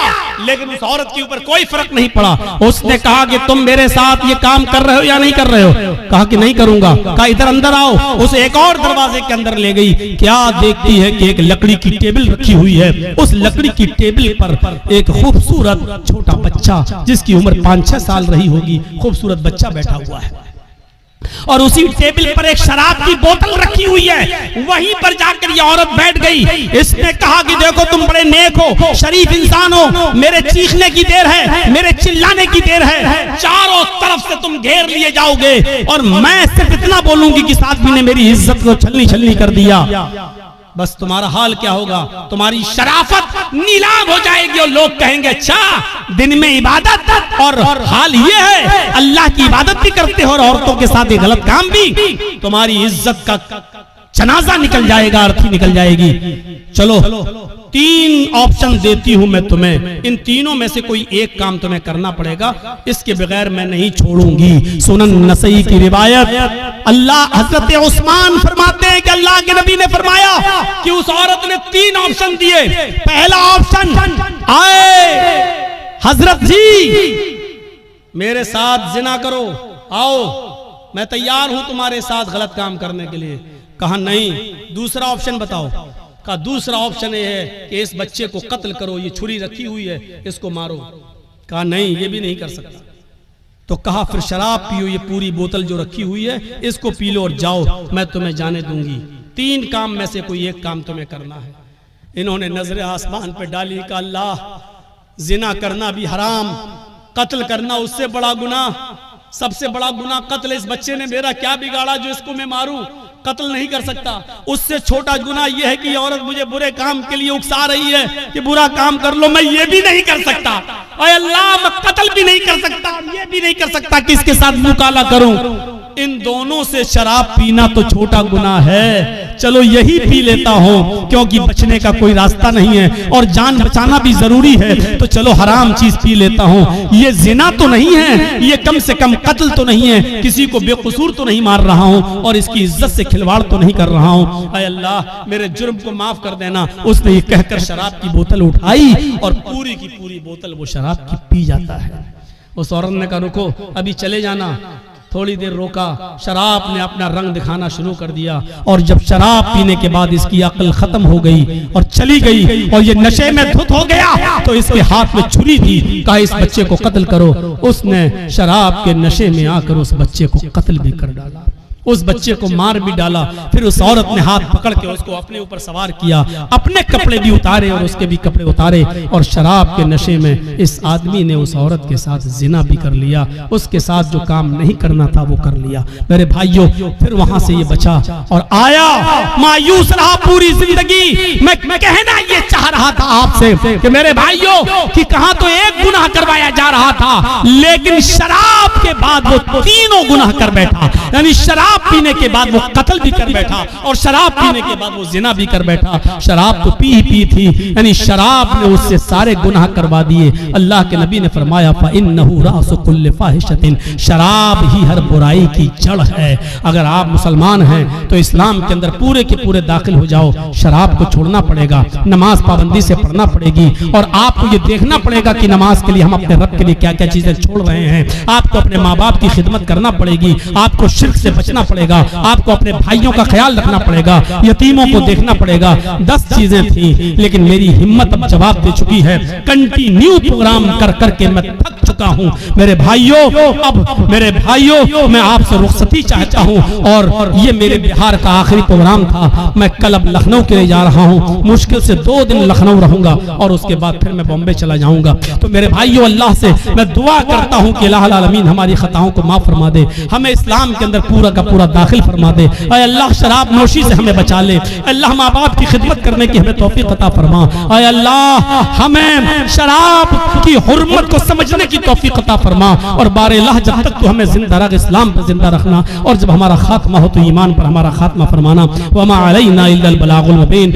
लेकिन उस औरत के ऊपर कोई फर्क नहीं पड़ा। उसने कहा कि तुम मेरे साथ ये काम कर रहे हो या नहीं कर रहे हो? कहा कि नहीं करूंगा। कहा इधर अंदर आओ। उसे एक और दरवाजे के अंदर ले गई। क्या देखती है कि एक लकड़ी की टेबल रखी हुई है। उस लकड़ी की टेबल पर एक खूबसूरत छोटा बच्चा, जिसकी उम्र 5-6 साल रही होगी, खूबसूरत बच्चा बैठा हुआ है। और उसी टेबल पर एक शराब की बोतल रखी हुई है। वहीं पर जाकर ये औरत बैठ गई। इसने कहा कि देखो तुम बड़े नेक हो, शरीफ इंसान हो, मेरे चीखने की देर है, मेरे चिल्लाने की देर है, चारों तरफ से तुम घेर लिए जाओगे और मैं सिर्फ इतना बोलूंगी कि इस आदमी ने मेरी इज्जत को छलनी छलनी कर दिया। बस तुम्हारा हाल क्या होगा? तुम्हारी शराफत नीलाम हो जाएगी और लोग कहेंगे अच्छा दिन में इबादत और हाल ये है अल्लाह की इबादत भी करते हो और औरतों के साथ ये गलत काम भी। तुम्हारी इज्जत का जनाजा निकल जाएगा, अर्थी निकल जाएगी। चलो 3 ऑप्शन देती हूं मैं तुम्हें, इन तीनों में से कोई एक काम तुम्हें करना पड़ेगा, इसके बगैर मैं नहीं छोड़ूंगी। सुनन नसई की रिवायत। अल्लाह हजरत उस्मान फरमाते हैं कि अल्लाह के नबी ने फरमाया कि उस औरत ने 3 ऑप्शन दिए। पहला ऑप्शन, आए हजरत जी मेरे साथ जिना करो, आओ मैं तैयार हूं तुम्हारे साथ गलत काम करने के लिए। कहा नहीं। दूसरा ऑप्शन बताओ। कहा दूसरा ऑप्शन ये है कि इस बच्चे को कत्ल करो, ये छुरी रखी हुई है, इसको मारो। कहा नहीं, ये भी नहीं कर सकता। तो कहा फिर शराब पियो, ये पूरी बोतल जो रखी हुई है इसको पी लो और जाओ, मैं तुम्हें जाने दूंगी। 3 काम में से कोई एक काम तुम्हें करना है। इन्होंने नजर आसमान पे डाली, का अल्लाह जिना करना भी हराम, कत्ल करना उससे बड़ा गुनाह, सबसे बड़ा गुनाह कत्ल। इस बच्चे ने मेरा क्या बिगाड़ा जो इसको मैं मारूं? कत्ल नहीं कर सकता। उससे छोटा गुनाह यह है कि औरत मुझे बुरे काम के लिए उकसा रही है कि बुरा काम कर लो, मैं ये भी नहीं कर सकता। और अल्लाह मैं कत्ल भी नहीं कर सकता, ये भी नहीं कर सकता कि इसके साथ मुंह काला करूं। इन दोनों से शराब पीना तो छोटा गुनाह है, चलो यही पी लेता हूं क्योंकि बचने का कोई रास्ता नहीं है और जान बचाना भी जरूरी है, तो चलो हराम चीज पी लेता हूं। ये जिना तो नहीं है, ये कम से कम कत्ल तो नहीं है, किसी को बेकसूर तो नहीं मार रहा हूं और इसकी इज्जत से खिलवाड़ तो नहीं कर रहा हूं। ऐ अल्लाह मेरे जुर्म को माफ कर देना। उसने ये कहकर शराब की बोतल उठाई और पूरी की पूरी बोतल वो शराब की पी जाता है। उस औरत ने कहा रुको, अभी चले जाना। थोड़ी देर रोका, शराब ने अपना रंग दिखाना शुरू कर दिया और जब शराब पीने के बाद इसकी अक्ल खत्म हो गई और चली गई और ये नशे में धुत हो गया तो इसके हाथ में छुरी थी, कहा इस बच्चे को कत्ल करो। उसने शराब के नशे में आकर उस बच्चे को कत्ल भी कर डाला, उस बच्चे को मार भी डाला। फिर उस औरत ने हाथ पकड़ के उसको अपने ऊपर सवार किया, अपने कपड़े भी उतारे और उसके भी कपड़े उतारे और शराब के नशे में इस आदमी ने उस औरत के साथ जिना भी कर लिया। उसके साथ जो काम नहीं करना था वो कर लिया। मेरे भाइयों, फिर वहां से ये बचा और आया, मायूस रहा पूरी जिंदगी। मैं कहना ये चाह रहा था आपसे कि मेरे भाइयों कि कहां तो एक गुनाह करवाया जा रहा था, लेकिन शराब के बाद वो तीनों गुनाह कर बैठा। यानी शराब पीने के बाद वो कत्ल भी कर बैठा और शराब पीने के बाद वो जिना भी कर बैठा। शराब तो पी ही पी थी, यानी शराब ने उससे सारे गुनाह करवा दिए। अल्लाह के नबी ने फरमाया फ़इन्नहु रासु कुल्लि फ़ाहिशतिन, शराब ही हर बुराई की जड़ है। अगर आप मुसलमान हैं तो इस्लाम के अंदर पूरे के पूरे दाखिल हो जाओ। शराब को छोड़ना पड़ेगा, नमाज पाबंदी से पढ़ना पड़ेगी और आपको ये देखना पड़ेगा कि नमाज के लिए हम अपने रब के लिए क्या क्या चीजें छोड़ रहे हैं। आपको अपने माँ बाप की खिदमत करना पड़ेगी, आपको शिर्क से बचना पड़ेगा, आपको अपने भाइयों का ख्याल रखना पड़ेगा, यतीमों को देखना पड़ेगा। 10 चीजें थी, लेकिन मेरी हिम्मत अब जवाब दे चुकी है। कंटिन्यू प्रोग्राम कर करके मैं थक चुका हूं। मेरे भाइयों, अब मेरे भाइयों मैं आपसे रुखसती चाहता हूं और ये मेरे बिहार का आखिरी प्रोग्राम था। मैं कल अब लखनऊ के लिए जा रहा हूं, मुश्किल से 2 दिन लखनऊ रहूंगा और उसके बाद फिर मैं बॉम्बे चला जाऊंगा। तो मेरे भाइयों, अल्लाह से मैं दुआ करता हूं कि इलाहुल आलमीन हमारी खताओं को माफ फरमा दे, हमें इस्लाम के अंदर पूरा का पूरा दाखिल फरमा दे। ऐ अल्लाह शराब नोशी से हमें बचा ले। अल्लाह माँ बाप की खिदमत करने की हमें तौफीक अता फरमा। ऐ अल्लाह हमें शराब की हुर्मत को समझने की तौफीक अता फरमा और बारे अल्लाह जब तक तो हमें जिंदा रख, इस्लाम पर जिंदा रखना और जब हमारा खात्मा हो तो ईमान पर हमारा खात्मा फरमाना। वमा अलैना इल्लल बलागुल मुबीन।